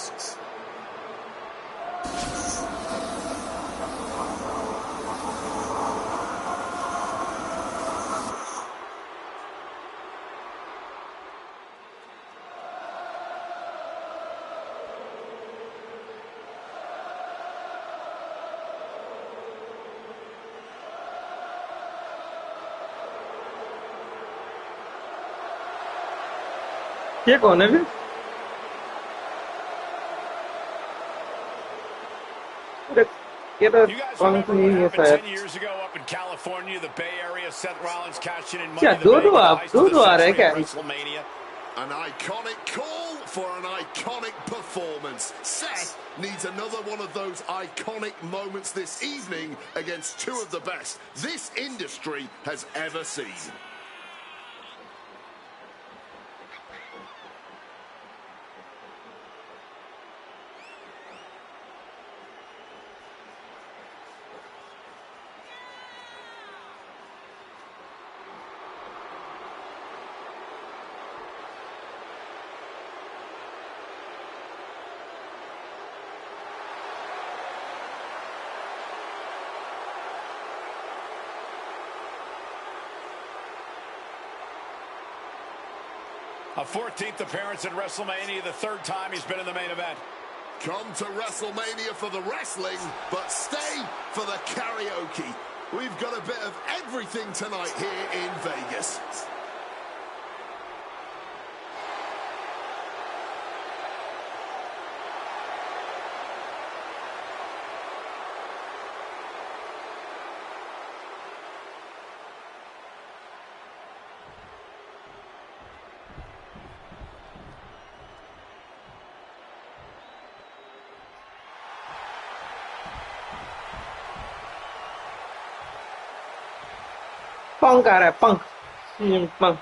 ये कौन है फिर? अरे ये तो You guys पंख remember what नहीं है happened शायद 10 years ago up in California, the Bay Area? Seth Rollins cashing in Money क्या in the Bank in the heist of the दो आ रहे century क्या at WrestleMania. An iconic call for an iconic performance. Seth needs another one of those iconic moments this evening against two of the best this industry has ever seen. A 14th appearance at WrestleMania, the third time he's been in the main event. Come to WrestleMania for the wrestling, but stay for the karaoke. We've got a bit of everything tonight here in Vegas. पंख आ रहा है पंख पंख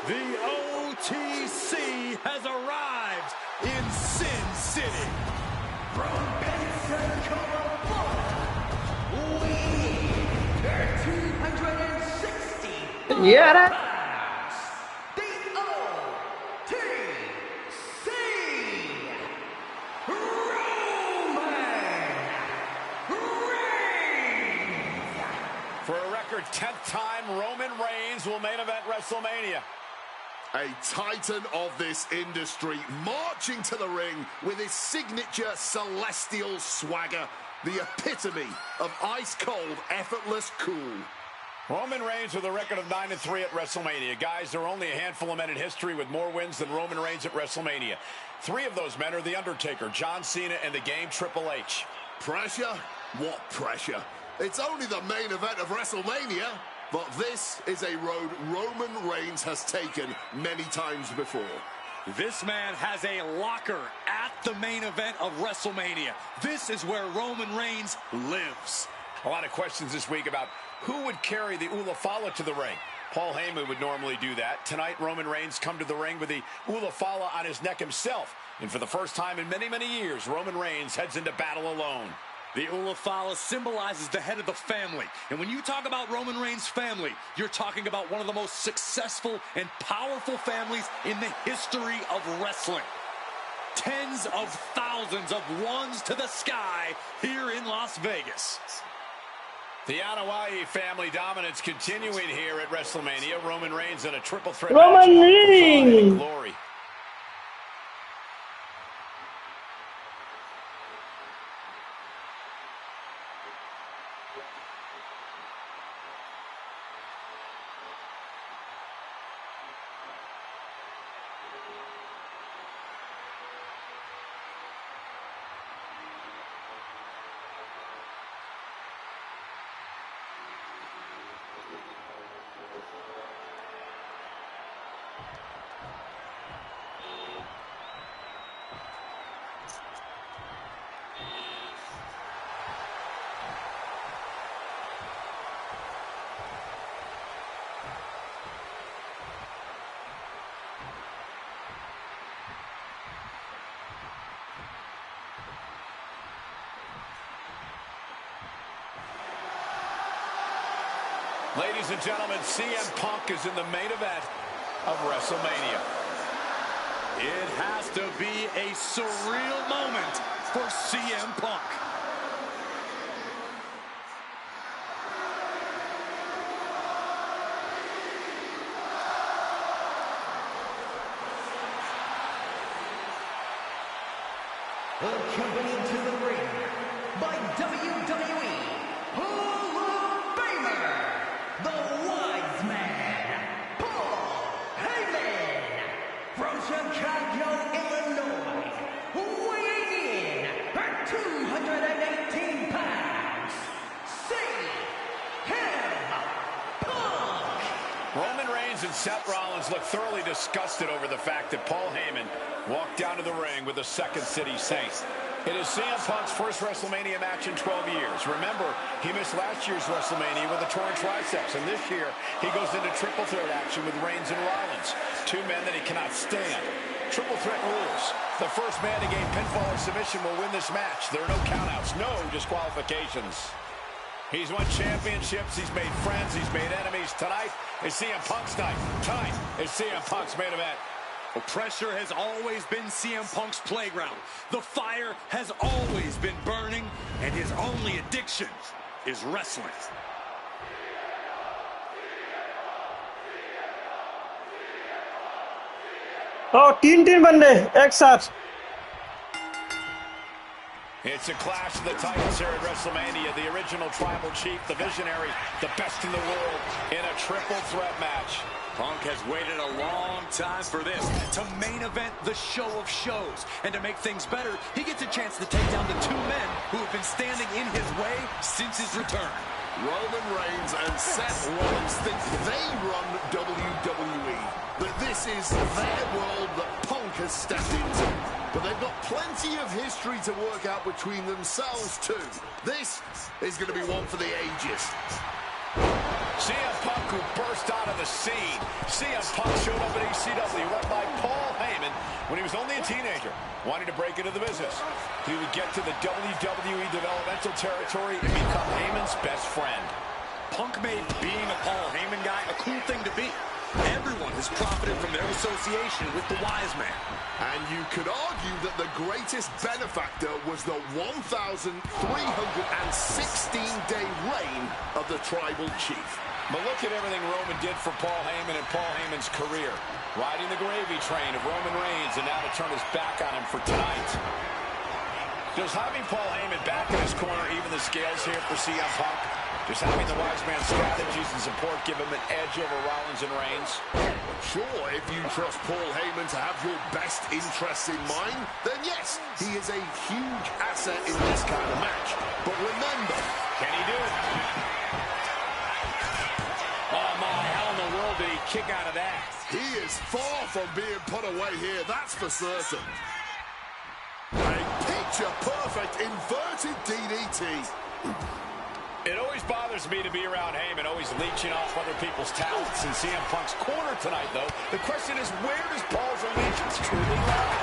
The OTC has arrived in Sin City. From Pensacola, Florida, we 260 ये आ रहा है pounds. The OTC Roman Reigns. For a record 10th time, Roman Reigns will main event WrestleMania. A titan of this industry marching to the ring with his signature celestial swagger, the epitome of ice-cold, effortless cool. Roman Reigns with a record of 9-3 at WrestleMania. Guys, there are only a handful of men in history with more wins than Roman Reigns at WrestleMania. 3 of those men are The Undertaker, John Cena, and the Game Triple H. Pressure? What pressure? It's only the main event of WrestleMania. But this is a road Roman Reigns has taken many times before. This man has a locker at the main event of WrestleMania. This is where Roman Reigns lives. A lot of questions this week about who would carry the Ulafala to the ring. Paul Heyman would normally do that. Tonight, Roman Reigns come to the ring with the Ulafala on his neck himself. And for the first time in many, many years, Roman Reigns heads into battle alone. The Ulafala symbolizes the head of the family. And when you talk about Roman Reigns' family, you're talking about one of the most successful and powerful families in the history of wrestling. Tens of thousands of ones to the sky here in Las Vegas. The Anoa'i family dominance continuing here at WrestleMania. Roman Reigns in a triple threat Roman match for pride Reigns. and glory. Ladies and gentlemen, CM Punk is in the main event of WrestleMania. It has to be a surreal moment for CM Punk. accompanied to the ring by WWE Hall of Famer, the Wise Man, Paul Heyman, from Chicago, Illinois, weighing in at 218 pounds, CM Punk. Roman Reigns and Seth Rollins look thoroughly disgusted over the fact that Paul Heyman walked down to the ring with the Second City Saints. It is CM Punk's first WrestleMania match in 12 years. Remember, he missed last year's WrestleMania with a torn triceps, and this year he goes into triple threat action with Reigns and Rollins, two men that he cannot stand. Triple threat rules. The first man to gain pinfall or submission will win this match. There are no countouts, no disqualifications. He's won championships, he's made friends, he's made enemies. Tonight is CM Punk's night. Tonight is CM Punk's main event. Well, pressure has always been CM Punk's playground. The fire has always been burning, and his only addiction is wrestling. Oh, तीन बंदे एक साथ. It's a clash of the titans here at WrestleMania. The original tribal chief, the visionary, the best in the world in a triple threat match. Punk has waited a long time for this, to main event the show of shows. And to make things better, he gets a chance to take down the two men who have been standing in his way since his return. Roman Reigns and Seth Rollins think they run WWE, that this is their world that Punk has stepped into. But they've got plenty of history to work out between themselves too. This is going to be one for the ages. CM Punk, who burst out of the scene. CM Punk showed up at ECW, run by Paul Heyman, when he was only a teenager, wanting to break into the business. He would get to the WWE developmental territory and become Heyman's best friend. Punk made being a Paul Heyman guy a cool thing to be. Everyone has profited from their association with the Wise Man. And you could argue that the greatest benefactor was the 1,316-day reign of the Tribal Chief. But look at everything Roman did for Paul Heyman and Paul Heyman's career. Riding the gravy train of Roman Reigns, and now to turn his back on him for tonight. Does having Paul Heyman back in his corner even the scales here for CM Punk? Does having the Wise Man's strategies and support give him an edge over Rollins and Reigns? Sure, if you trust Paul Heyman to have your best interests in mind, then yes, he is a huge asset in this kind of match. But remember, can he do it? Oh my, how in the world did he kick out of that? He is far from being put away here, that's for certain. A picture-perfect inverted DDT. It always bothers me to be around Heyman, always leeching off other people's talents in CM Punk's corner tonight, though. The question is, where does Paul's allegiance truly lie?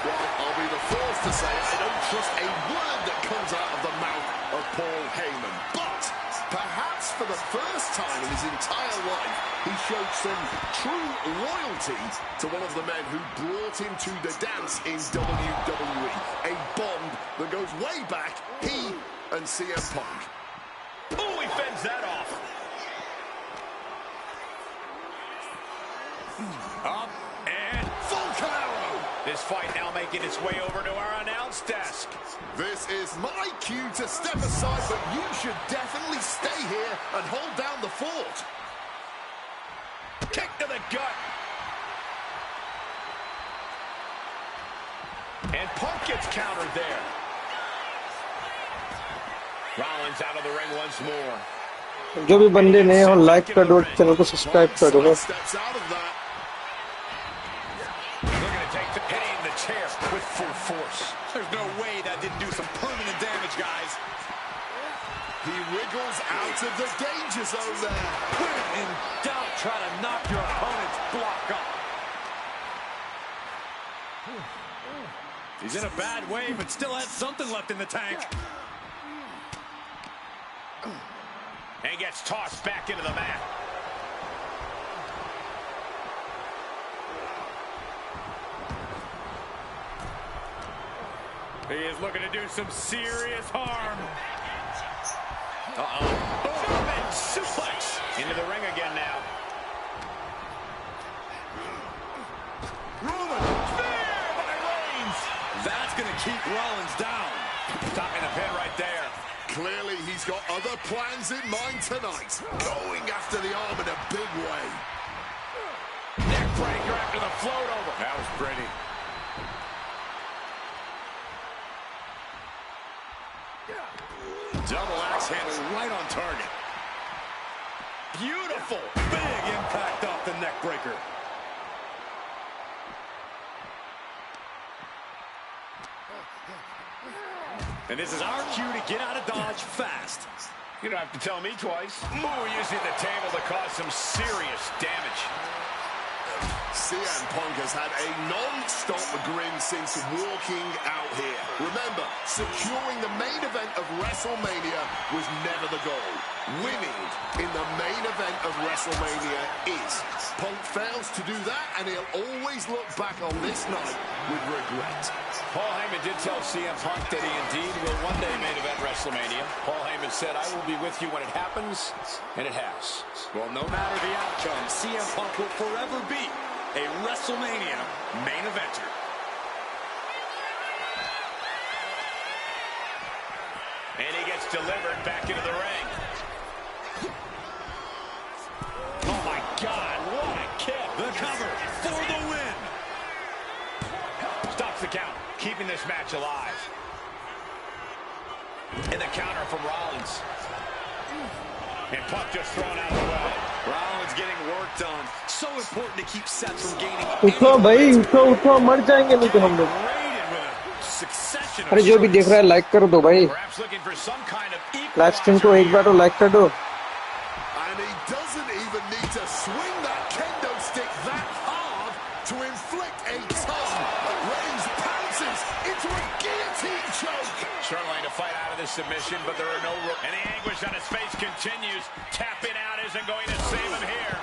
Well, I'll be the first to say I don't trust a word that comes out of the mouth of Paul Heyman. But perhaps for the first time in his entire life, he showed some true loyalty to one of the men who brought him to the dance in WWE. A bond that goes way back, he and CM Punk. Oh, he fends that off. Up and full karo. This fight now making its way over to our announce desk. This is my cue to step aside, but you should definitely stay here and hold down the fort. Kick to the gut. And Punk gets countered there. Rollins out of the ring once more. जो भी बंदे नए हो like कर दो, channel को subscribe कर दो. Steps out of that. Looking to take the hitting the chair with full force. There's no way that didn't do some permanent damage, guys. He wriggles out of the danger zone there. When in doubt, try to knock your opponent's block off. He's in a bad way, but still has something left in the tank. And gets tossed back into the mat. He is looking to do some serious harm. Uh-oh. German suplex. Into the ring again now. Roman, spear by Reigns. That's going to keep Rollins down. Stopping the pin right there. Clearly, he's got other plans in mind tonight. Going after the arm in a big way. Neck breaker after the float over. That was pretty. Double axe handle right on target. Beautiful. Big impact off the neck breaker. And this is our cue to get out of Dodge fast. You don't have to tell me twice. Ooh, using the table to cause some serious damage. CM Punk has had a non-stop grin since walking out here. Remember, securing the main event of WrestleMania was never the goal. Winning in the main event of WrestleMania is. Punk fails to do that, and he'll always look back on this night with regret. Paul Heyman did tell CM Punk that he indeed will one day main event WrestleMania. Paul Heyman said, "I will be with you when it happens," and it has. Well, no matter the outcome, CM Punk will forever be a WrestleMania main eventer. And he gets delivered back into the ring. Oh, my God, what a kick. The cover for the win. Stops the count, keeping this match alive. And the counter from Rollins. And Punk just thrown out of the way. Rollins getting work done. So important to keep Seth from gaining. उठो भाई उठो मर जाएंगे नहीं तो हम लोग अरे जो भी देख रहा है लाइक कर दो भाई लाइव स्ट्रीम को एक बार तो लाइक कर दो And he doesn't even need to swing that kendo stick that hard to inflict a ton. Reigns pounces into a guillotine choke. Certainly to fight out of this submission, but there are no rules. And the anguish on his face continues. Tapping out isn't going to save him here.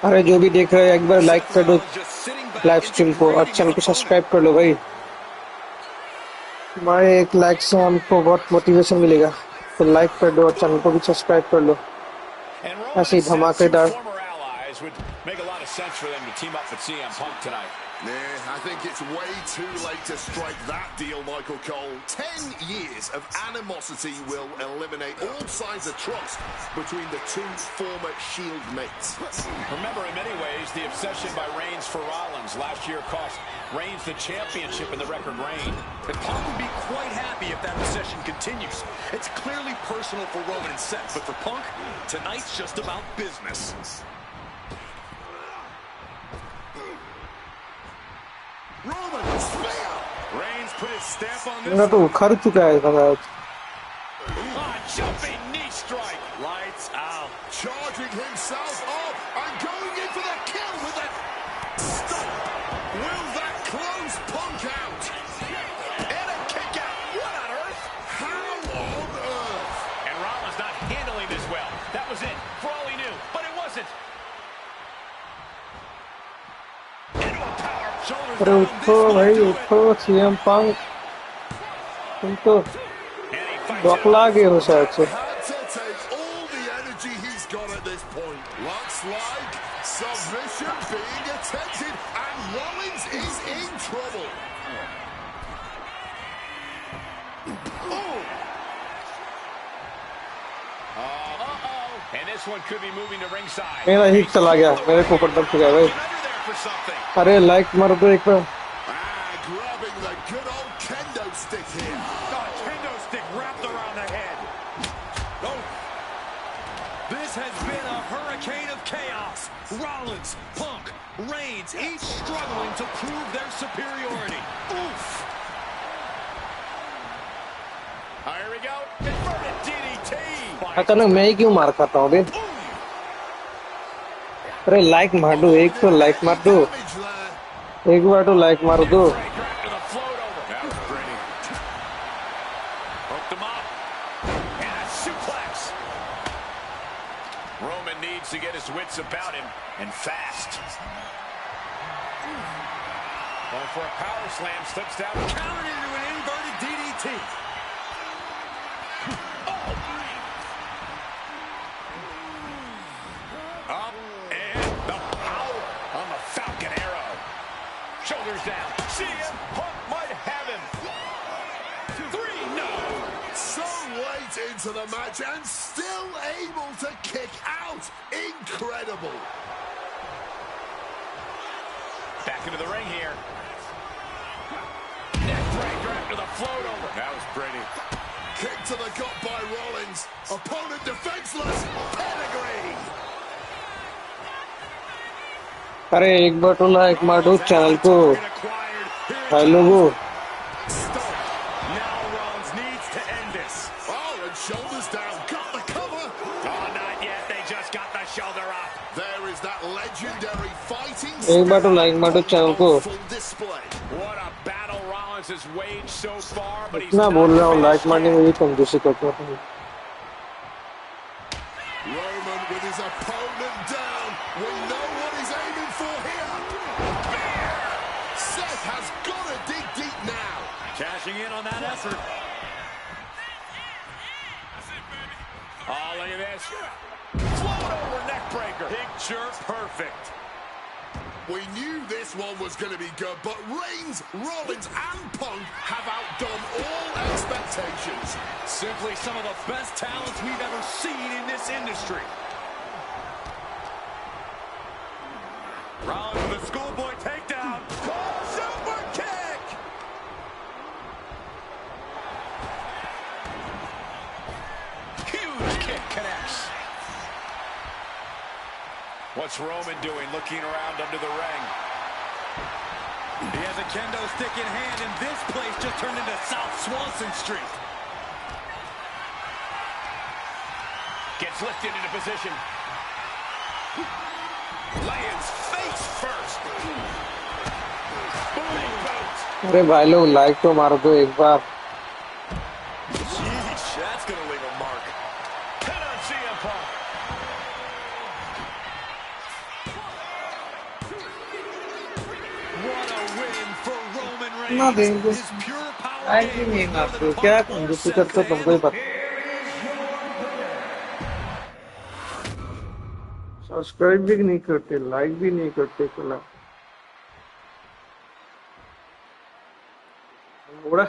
अरे जो भी देख रहे हैं एक बार like कर दो live stream को और चैनल को सब्सक्राइब कर लो भाई हमारे एक लाइक से हमको बहुत मोटिवेशन मिलेगा तो लाइक कर दो और चैनल को भी सब्सक्राइब कर लो ऐसे ही धमाकेदार would make a lot of sense for them to team up with CM Punk tonight. Yeah, I think it's way too late to strike that deal, Michael Cole. 10 years of animosity will eliminate all signs of trust between the two former Shield mates. Remember, in many ways, the obsession by Reigns for Rollins last year cost Reigns the championship in the record reign. And Punk would be quite happy if that obsession continues. It's clearly personal for Roman and Seth, but for Punk, tonight's just about business. Roman spear. Reigns put his stamp on this. मेरा तो उखड़ चुका है शायद Jumping knee strike. Lights out. Charging himself up and going in for the kill with it. Stop. Will that close Punk out? And a kick out. What on earth? How on earth? And Rollins not handling this well. That was it, for all he knew. But it wasn't. Into a power. Shoulders अरे down. उठो भाई उठो CM Punk तुम तो बकला गए हो शायद से Had to take all the energy he's got at this point. Looks like submission being attempted, and Rollins is in trouble. Oh! And this one could be moving to ringside. मेरा hit चला गया मेरे को ऊपर दब चुका है भाई For something. अरे लाइक मार दो एक बार Grabbing the good old kendo stick here. Kendo stick wrapped around the head. Oh. This has been a hurricane of chaos. Rollins, Punk, Reigns, each struggling to prove their superiority. Oof. Here we go. Inverted DDT. अचानक मैं ही क्यों मार खाता हूँ बे अरे like मार दो एक तो लाइक मार दो Damage there. एक बार तो लाइक मार दो After the float over. That was pretty. Hooked him up. And a suplex. Roman needs to get his wits about him, and fast. Going for a power slam, slips down. Countered into an inverted DDT. Up and the power on the Falcon Arrow. Shoulders down. CM Punk might have him. the match and still able to kick out. Incredible. Back into the ring here. Neck breaker after the float over. That was pretty. Kick to the gut by Rollins. Opponent defenseless. Pedigree. अरे एक बार तो like मारो channel को भाई लोगों Now Rollins needs to end this. Oh, and shoulders down. Got the cover. Oh, not yet. They just got the shoulder up. There is that legendary fighting एक बार तो like मारो चैनल को full display. What a battle Rollins has waged so far, but he's इतना not बोल रहा हूँ like finished मारने yet. में भी कंजूसी करता हूँ Roman with his opponent down. We know what he's aiming for here. Seth has got to dig deep now. Cashing in on that effort. Oh, look at this. Float over neck breaker. Picture perfect. We knew this one was going to be good, but Reigns, Rollins, and Punk have outdone all expectations. Simply some of the best talents we've ever seen in this industry. Rollins with a schoolboy takedown. Super kick! Huge kick connects. What's Roman doing, looking around under the ring? He has a kendo stick in hand, and this place just turned into South Swanson Street. Gets lifted into position. Lands face first. Big boot. अरे भाई लोग like तो मार दो एक बार Jeez, that's gonna leave a mark. Pin on CM Punk. What a win for Roman ना Reigns. देंगे His pure power like भी game नहीं was more मारते than क्या Punk or कंजूसी Seth करते तुमको ही able. पता सब्सक्राइब भी नहीं करते लाइक भी नहीं करते चला बड़ा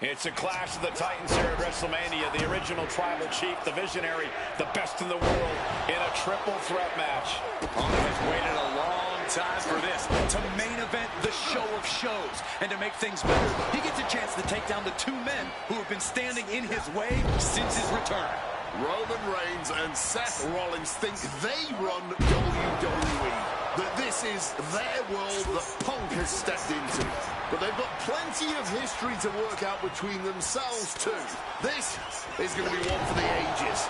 It's a clash of the Titans here at WrestleMania. The original Tribal Chief, the Visionary, the best in the world in a triple threat match. Punk has waited a long time for this, to main event the show of shows. And to make things better, he gets a chance to take down the two men who have been standing in his way since his return. Roman Reigns and Seth Rollins think they run WWE, that this is their world that Punk has stepped into. But they've got plenty of history to work out between themselves too. This is going to be one for the ages.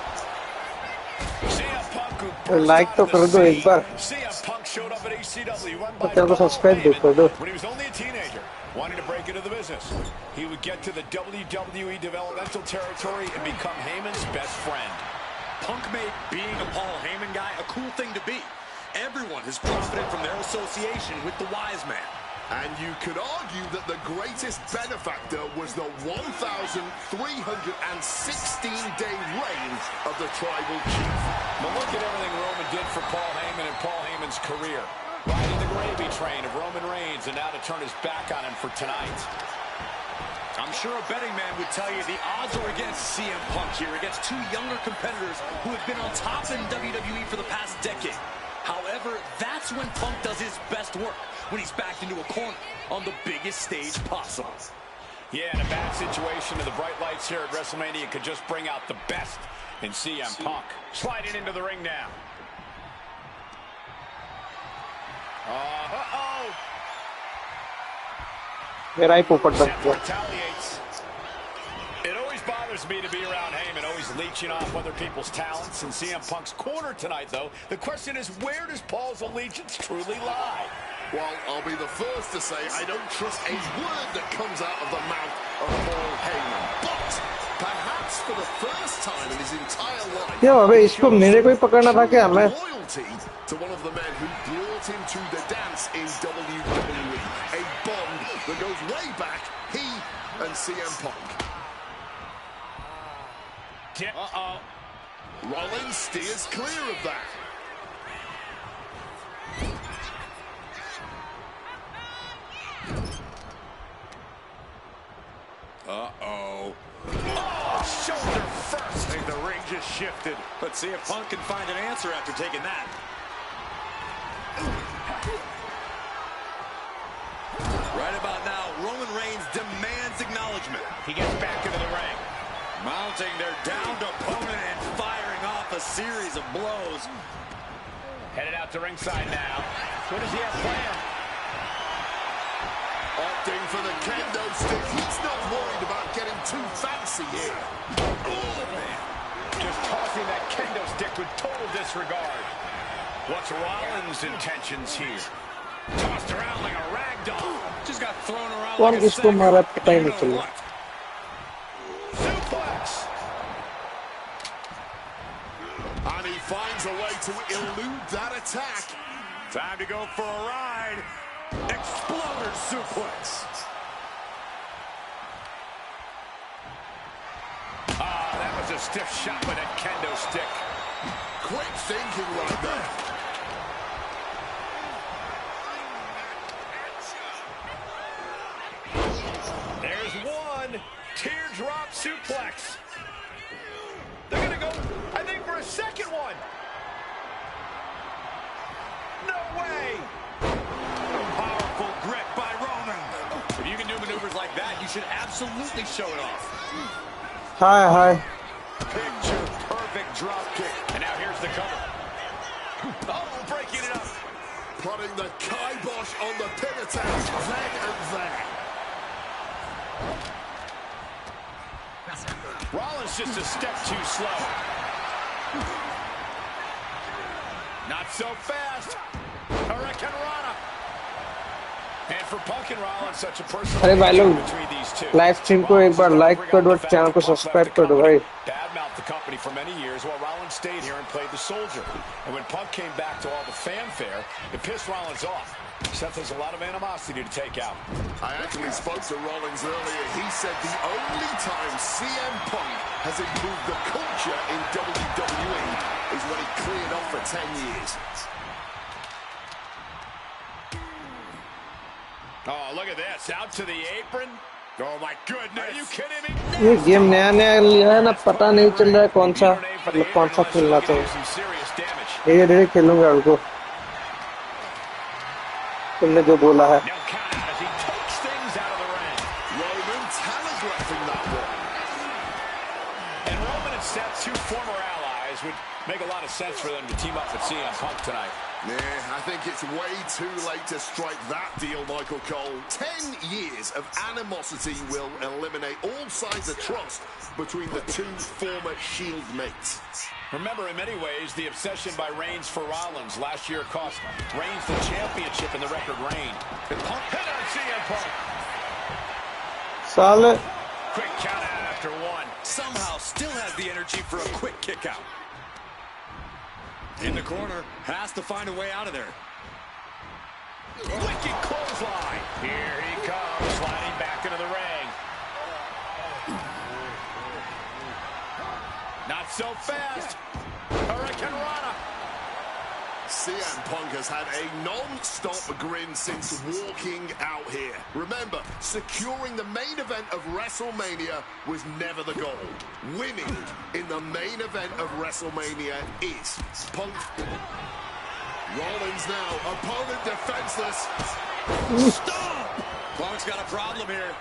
CM Punk, who burst like तो onto कर the दो एक scene. Bar CM Punk showed up at ECW, run by channel को Paul subscribe भी Heyman कर दो when he was only a teenager, wanting to break into the business. He would get to the WWE developmental territory and become Heyman's best friend. Punk made being a Paul Heyman guy a cool thing to be. Everyone has profited from their association with the wise man. And you could argue that the greatest benefactor was the 1,316-day reign of the Tribal Chief. But look at everything Roman did for Paul Heyman and Paul Heyman's career. Riding the gravy train of Roman Reigns, and now to turn his back on him for tonight. I'm sure a betting man would tell you the odds are against CM Punk here, against two younger competitors who have been on top in WWE for the past decade. However, that's when Punk does his best work, when he's backed into a corner on the biggest stage possible. Yeah, in a bad situation, and the bright lights here at WrestleMania could just bring out the best in CM Punk. Sliding into the ring now. Uh-oh. मेरा ही पोपट बन Seth गया retaliates. It always bothers me to be around Heyman, always leeching off other people's talents. In CM Punk's corner tonight, though, the question is, where does Paul's allegiance truly lie? Well, I'll be the first to say I don't trust a word that comes out of the mouth of Paul Heyman. But perhaps for the first time in his entire life, क्या अबे इसको मेरे को ही पकड़ना था क्या मैं loyalty to one of the men who brought him to the dance in WWE. A bond that goes way back, he and CM Punk. Uh-oh. Rollins steers clear of that. Uh-oh. Oh, shoulder first. I think the ring just shifted. Let's see if Punk can find an answer after taking that. Right about now, Roman Reigns demands acknowledgement. He gets back into the ring. Mounting their downed opponent and firing off a series of blows. Headed out to ringside now. What does he have planned? Opting for the kendo stick. He's not worried about getting too fancy here. Oh, man. Just tossing that kendo stick with total disregard. What's Rollins' intentions here? Tossed around like a rag doll. Just got thrown around like a sack. Suplex. And he finds a way to elude that attack. Time to go for a ride. Exploder suplex. Ah, that was a stiff shot with that kendo stick. Quick thinking right there. There's one. Teardrop suplex. They're going to go, I think, for a second one. No way. Powerful grip by Roman. If you can do maneuvers like that, you should absolutely show it off. Hi. Picture perfect drop kick. And now here's the cover. Oh, breaking it up. Putting the kibosh on the pin attack then and there. Rollins just a step too slow. Not so fast. Hurricane Rana. And for Punk and Rollins, such a personal अरे भाई लोग between these two. Live stream को एक बार like कर दो, channel को subscribe कर दो भाई. Badmouthed the company for many years while Rollins stayed here and played the soldier. And when Punk came back to all the fanfare, it pissed Rollins off. Seth has a lot of animosity to take out. I actually spoke to Rollins earlier. He said the only time CM Punk has improved the culture in WWE is when he cleared off for 10 years. Oh, look at this. Out to the apron. Oh, my goodness. Are you kidding me? ये game नया लिया है ना, पता नहीं चल रहा है कौन सा खेलना चाहिए. धीरे-धीरे खेलूंगा उनको. तुमने जो बोला है. Roman telegraphing that one. And Roman and Seth, two former allies, would make a lot of sense for them to team up with CM Punk tonight. Yeah, I think it's way too late to strike that deal, Michael Cole. 10 years of animosity will eliminate all signs of trust between the two former Shield mates. Remember, in many ways, the obsession by Reigns for Rollins last year cost Reigns the championship in the record reign. And Punk hit on CM Punk. Solid. Quick count out after one. Somehow still has the energy for a quick kick out. In the corner, has to find a way out of there. Wicked clothesline. Here he comes, sliding back into the ring. Not so fast. Hurricane Rana. CM Punk has had a non-stop grin since walking out here. Remember, securing the main event of WrestleMania was never the goal. Winning in the main event of WrestleMania is. Punk. Rollins now, opponent defenseless. Stop! Punk's got a problem here.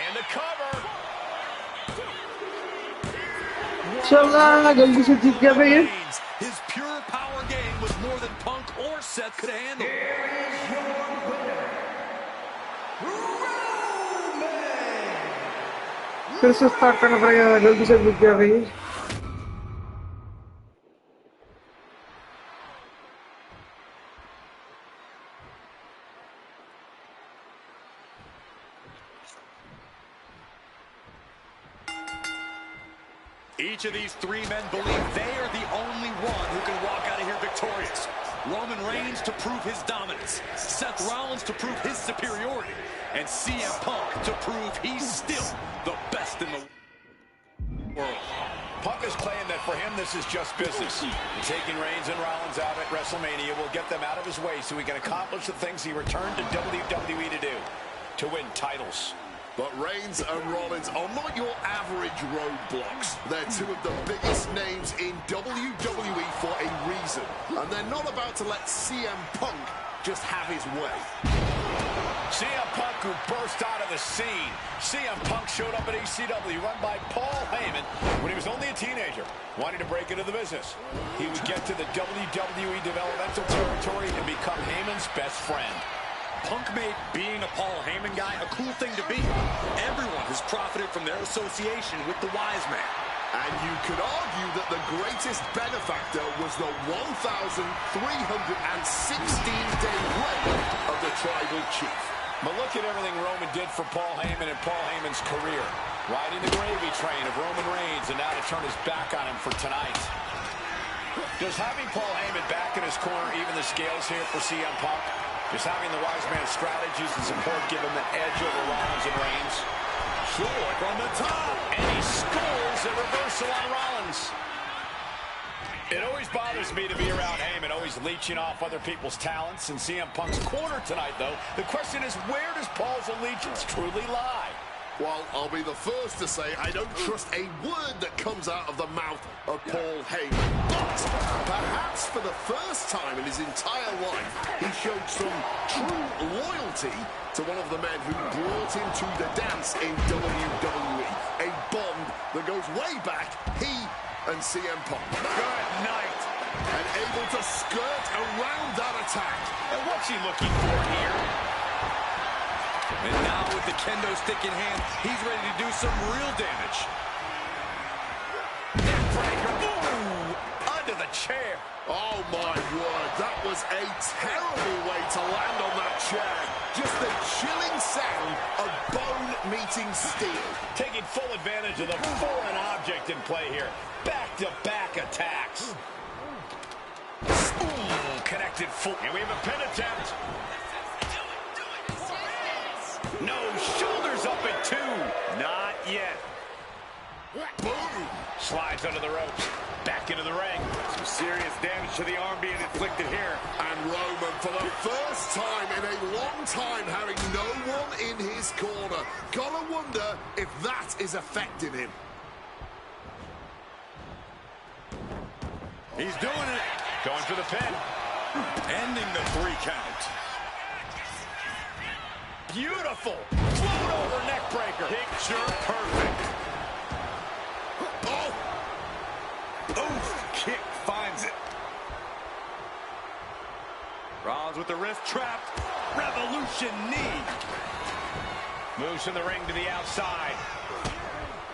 And the cover. चला जल्दी से जीत गया भाई. His pure power game was more than Punk or Seth could handle. फिर से start करना पड़ेगा, जल्दी से जीत गया भाई. Each of these three men believe they are the only one who can walk out of here victorious. Roman Reigns to prove his dominance, Seth Rollins to prove his superiority, and CM Punk to prove he's still the best in the world. Punk is claiming that for him, this is just business. Taking Reigns and Rollins out at WrestleMania will get them out of his way so he can accomplish the things he returned to WWE to do, to win titles. But Reigns and Rollins are not your average roadblocks. They're two of the biggest names in WWE for a reason. And they're not about to let CM Punk just have his way. CM Punk, who burst out of the scene. CM Punk showed up at ECW, run by Paul Heyman, when he was only a teenager, wanting to break into the business. He would get to the WWE developmental territory and become Heyman's best friend. Punk made being a Paul Heyman guy a cool thing to be. Everyone has profited from their association with the wise man. And you could argue that the greatest benefactor was the 1,316-day reign of the Tribal Chief. But look at everything Roman did for Paul Heyman and Paul Heyman's career. Riding the gravy train of Roman Reigns, and now to turn his back on him for tonight. Does having Paul Heyman back in his corner even the scales here for CM Punk? Does having the wise man's strategies and support give him an edge over Rollins and Reigns? Sure, from the top. And he scores a reversal on Rollins. It always bothers me to be around Heyman, always leeching off other people's talents. In CM Punk's corner tonight, though, the question is, where does Paul's allegiance truly lie? Well, I'll be the first to say I don't trust a word that comes out of the mouth of Paul Heyman. But perhaps for the first time in his entire life, he showed some true loyalty to one of the men who brought him to the dance in WWE. A bond that goes way back, he and CM Punk. Good night. And able to skirt around that attack. And what's he looking for here? And now with the kendo stick in hand, he's ready to do some real damage. Neckbreaker. Ooh, under the chair. Oh my word, that was a terrible way to land on that chair. Just the chilling sound of bone meeting steel. Taking full advantage of the foreign object in play here. Back-to-back attacks. Ooh, connected full. And we have a pin attempt. No, shoulders up at 2. Not yet. Boom. Slides under the ropes. Back into the ring. Some serious damage to the arm being inflicted here. And Roman, for the first time in a long time, having no one in his corner. Gotta wonder if that is affecting him. He's doing it. Going for the pin. Ending the 3 count. Beautiful. Float over neck breaker. Picture perfect. Oh! Oof, kick finds it. Rollins with the wrist trapped. Revolution knee. Moves from the ring to the outside.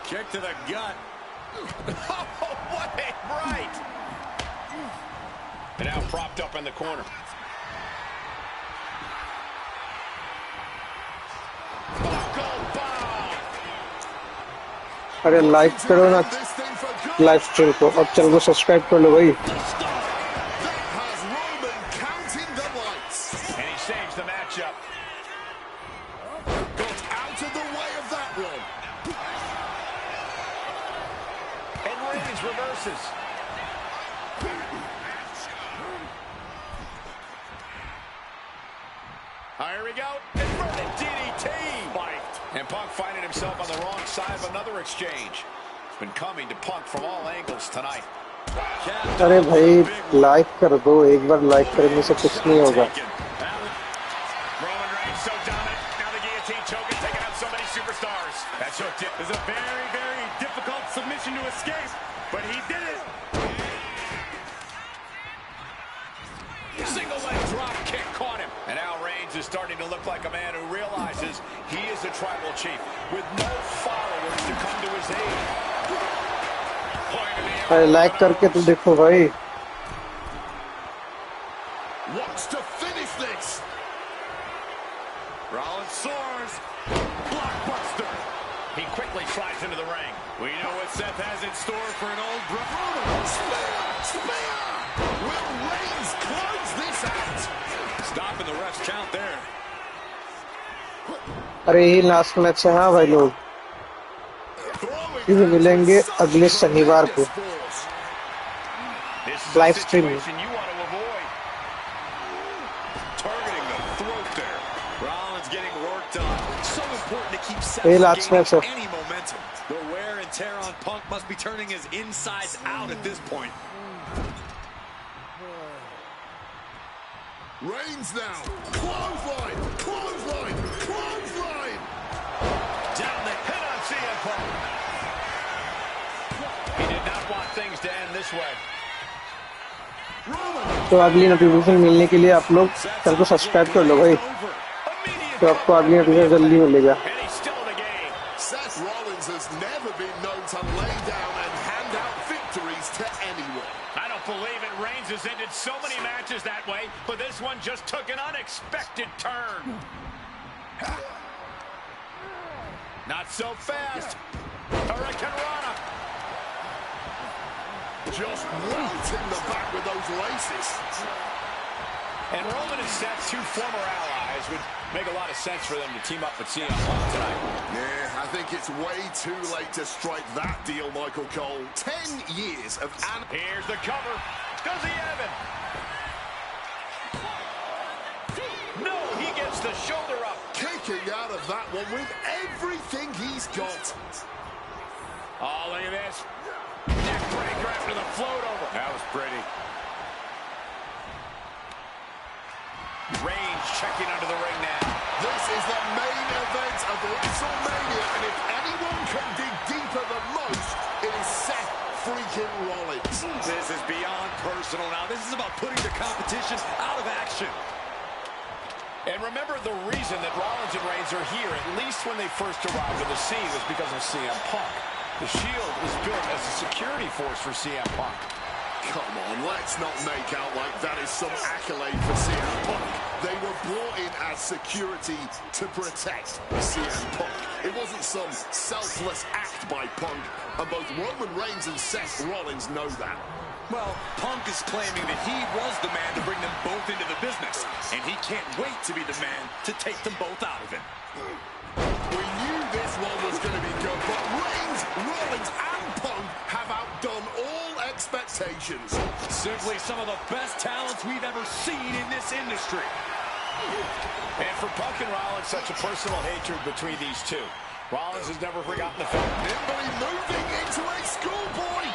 Kick to the gut. Oh, what a right. And now propped up in the corner. अरे like करो ना live stream को और channel को subscribe कर लो भाई. And he saves the matchup. Got out of the way of that one. And Reigns reverses. Here we go. Inverted DDT. Spiked. And Punk finding himself on the wrong side of another exchange. It's been coming to Punk from all angles tonight. अरे भाई like कर दो, एक बार like करने से कुछ नहीं होगा. Roman Reigns so dominant. Now the guillotine choking, taking out so many superstars. That's hooked it. It's a very, very difficult submission to escape, but he did it. Single leg drop kick caught him. And now Reigns is starting to look like a man who realizes he is a tribal chief with no followers to come to his aid. अरे like करके तो देखो भाई. Wants to finish this. Rollins soars. Blockbuster. He quickly slides into the ring. We know what Seth has in store for an old brother. Spear! Will Reigns close this out? Stopping the ref's count there. अरे ये last match है हाँ भाई लोग. Throwing फिर मिलेंगे अगले शनिवार को लाइव स्ट्रीम में। ये लास्ट मैच है। The wear and tear on Punk must be turning his insides out at this point. Reigns now. Clothesline, clothesline, clothesline. Down the hit on CM Punk. He did not want things to end this way. तो अगली notification मिलने के लिए आप लोग channel को subscribe कर लो भाई, तो आपको अगली नोटिफिकेशन जल्दी मिलेगा। Seth Rollins has never been known to lay down and hand out victories to anyone. I don't believe it. Reigns has ended so many matches that way, but this one just took an unexpected turn. Not so fast. Hurricane Rana. Just right in the back with those laces. And Roman and Seth, two former allies, would make a lot of sense for them to team up with CM Punk tonight. Yeah, I think it's way too late to strike that deal, Michael Cole. 10 years of... Here's the cover. Does he have it? No, he gets the shoulder up. Kicking out of that one with everything he's got. Oh, look at this. Neck breaker after the float over. That was pretty. Reigns checking under the ring now. This is the main event of WrestleMania, and if anyone can dig deeper than most, it is Seth freaking Rollins. This is beyond personal now. This is about putting the competition out of action. And remember, the reason that Rollins and Reigns are here, at least when they first arrived on the scene, was because of CM Punk. The Shield was built as a security force for CM Punk. Come on, let's not make out like that is some accolade for CM Punk. They were brought in as security to protect CM Punk. It wasn't some selfless act by Punk, and both Roman Reigns and Seth Rollins know that. Well, Punk is claiming that he was the man to bring them both into the business, and he can't wait to be the man to take them both out of it. We knew this one was going to be good, but Reigns, Rollins, and Punk have outdone all expectations. Simply some of the best talents we've ever seen in this industry. And for Punk and Rollins, such a personal hatred between these two. Rollins has never forgotten the fact. Nimbly moving into a schoolboy.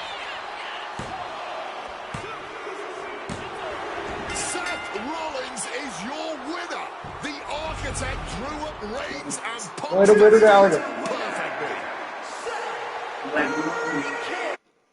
Seth Rollins is your winner. The architect drew up Reigns and Punk perfectly.